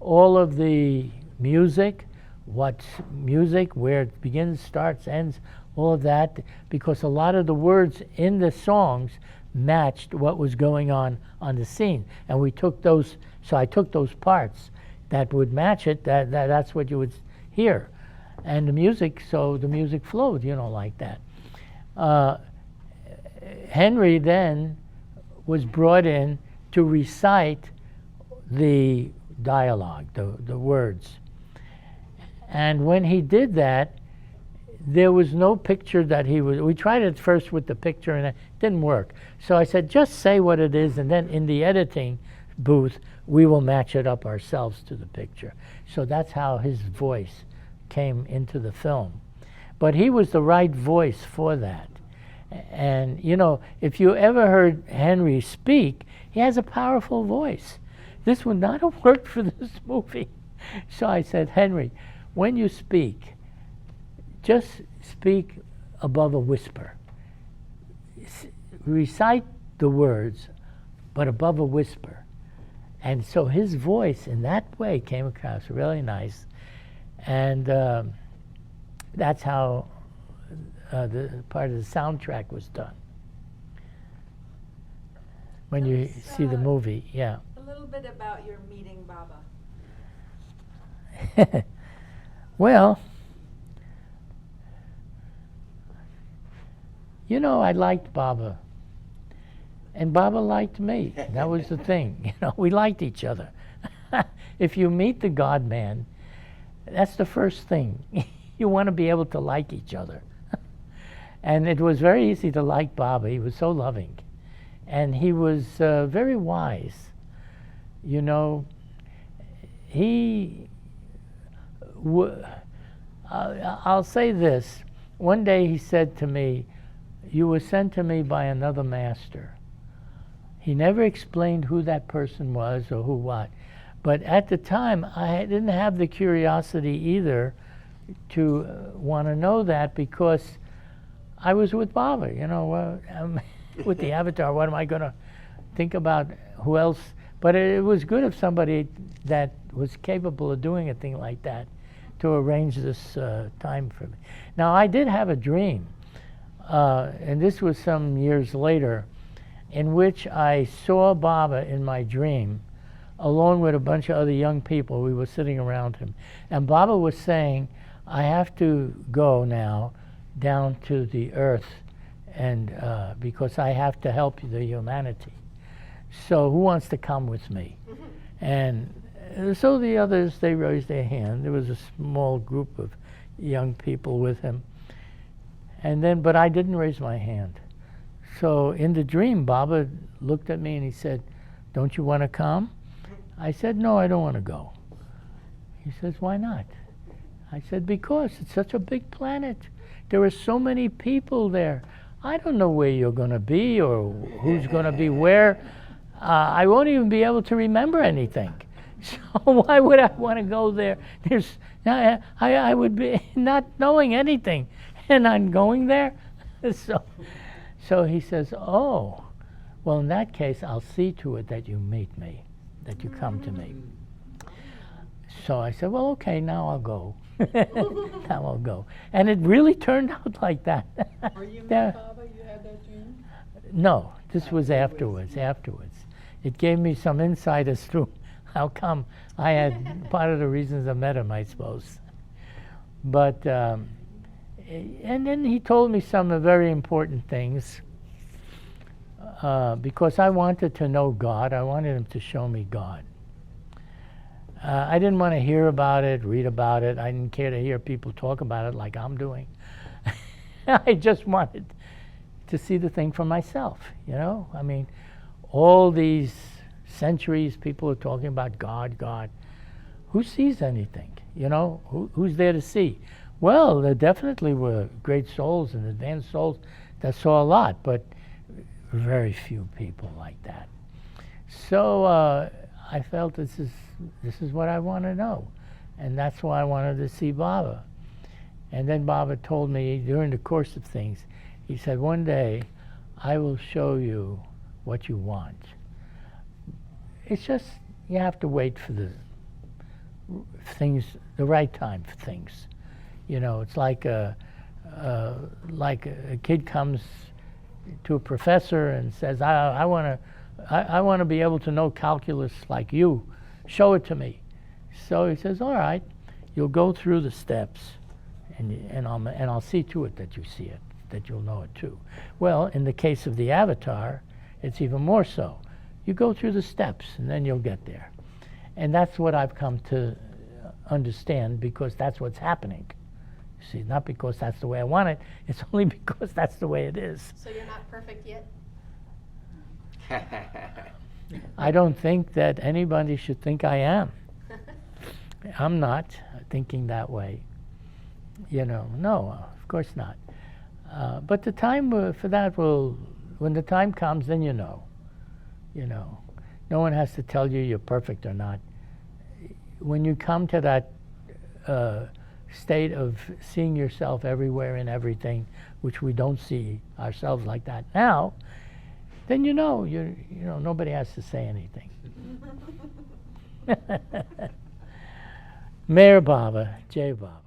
H: all of the music, what's music, where it begins, starts, ends, all of that, because a lot of the words in the songs matched what was going on the scene. And we took those, so I took those parts that would match it, that's what you would hear. And the music, so the music flowed, you know, like that. Henry then was brought in to recite the dialogue, the words. And when he did that, there was no picture that he was, we tried it first with the picture and it didn't work. So I said, just say what it is, and then in the editing booth, we will match it up ourselves to the picture. So that's how his voice came into the film. But he was the right voice for that. And, you know, if you ever heard Henry speak, he has a powerful voice. This would not have worked for this movie. So I said, Henry, when you speak, just speak above a whisper. Recite the words, but above a whisper. And so his voice in that way came across really nice. And that's how the part of the soundtrack was done. When you see the movie, yeah.
E: A little bit about your meeting Baba.
H: Well, you know, I liked Baba. And Baba liked me. That was the thing. You know, we liked each other. If you meet the God man, that's the first thing. You want to be able to like each other. And it was very easy to like Baba. He was so loving. And he was very wise. You know, I'll say this. One day he said to me, "You were sent to me by another master." He never explained who that person was or who what. But at the time, I didn't have the curiosity either to want to know that, because I was with Baba, you know, with the avatar. What am I going to think about who else? But it was good of somebody that was capable of doing a thing like that to arrange this time for me. Now, I did have a dream, and this was some years later, in which I saw Baba in my dream, along with a bunch of other young people. We were sitting around him. And Baba was saying, "I have to go now down to the earth, and because I have to help the humanity. So who wants to come with me?" And so the others, they raised their hand. There was a small group of young people with him. And then, but I didn't raise my hand. So in the dream, Baba looked at me and he said, "Don't you want to come?" I said, "No, I don't want to go." He says, "Why not?" I said, "Because it's such a big planet. There are so many people there. I don't know where you're going to be or who's going to be where. I won't even be able to remember anything. So why would I want to go there? I would be not knowing anything, and I'm going there." So he says, "Oh, well, in that case, I'll see to it that you meet me, that you come to me." So I said, "Well, okay, now I'll go." Now I'll go. And it really turned out like that.
J: Were you with Baba? You had that dream?
H: No, this was afterwards. It gave me some insight as to how come I had part of the reasons I met him, I suppose. But, and then he told me some very important things, because I wanted to know God. I wanted him to show me God. I didn't want to hear about it, read about it. I didn't care to hear people talk about it like I'm doing. I just wanted to see the thing for myself, you know? I mean, all these centuries, people are talking about God, God. Who sees anything, you know? Who's there to see? Well, there definitely were great souls and advanced souls that saw a lot, but very few people like that. So I felt this is what I want to know, and that's why I wanted to see Baba. And then Baba told me during the course of things, he said, "One day I will show you what you want. It's just you have to wait for the things, the right time for things. You know, it's like a kid comes to a professor and says, I want to be able to know calculus like you. Show it to me." So he says, "All right, you'll go through the steps, and I'll see to it that you see it, that you'll know it too." Well, in the case of the avatar, it's even more so. You go through the steps, and then you'll get there. And that's what I've come to understand, because that's what's happening. See, not because that's the way I want it, it's only because that's the way it is.
G: So you're not perfect yet?
H: I don't think that anybody should think I am. I'm not thinking that way. You know, no, of course not. But the time for that when the time comes, then you know. You know, no one has to tell you you're perfect or not. When you come to that state of seeing yourself everywhere and everything, which we don't see ourselves like that now, then you know, nobody has to say anything. Mayor Baba, J. Baba.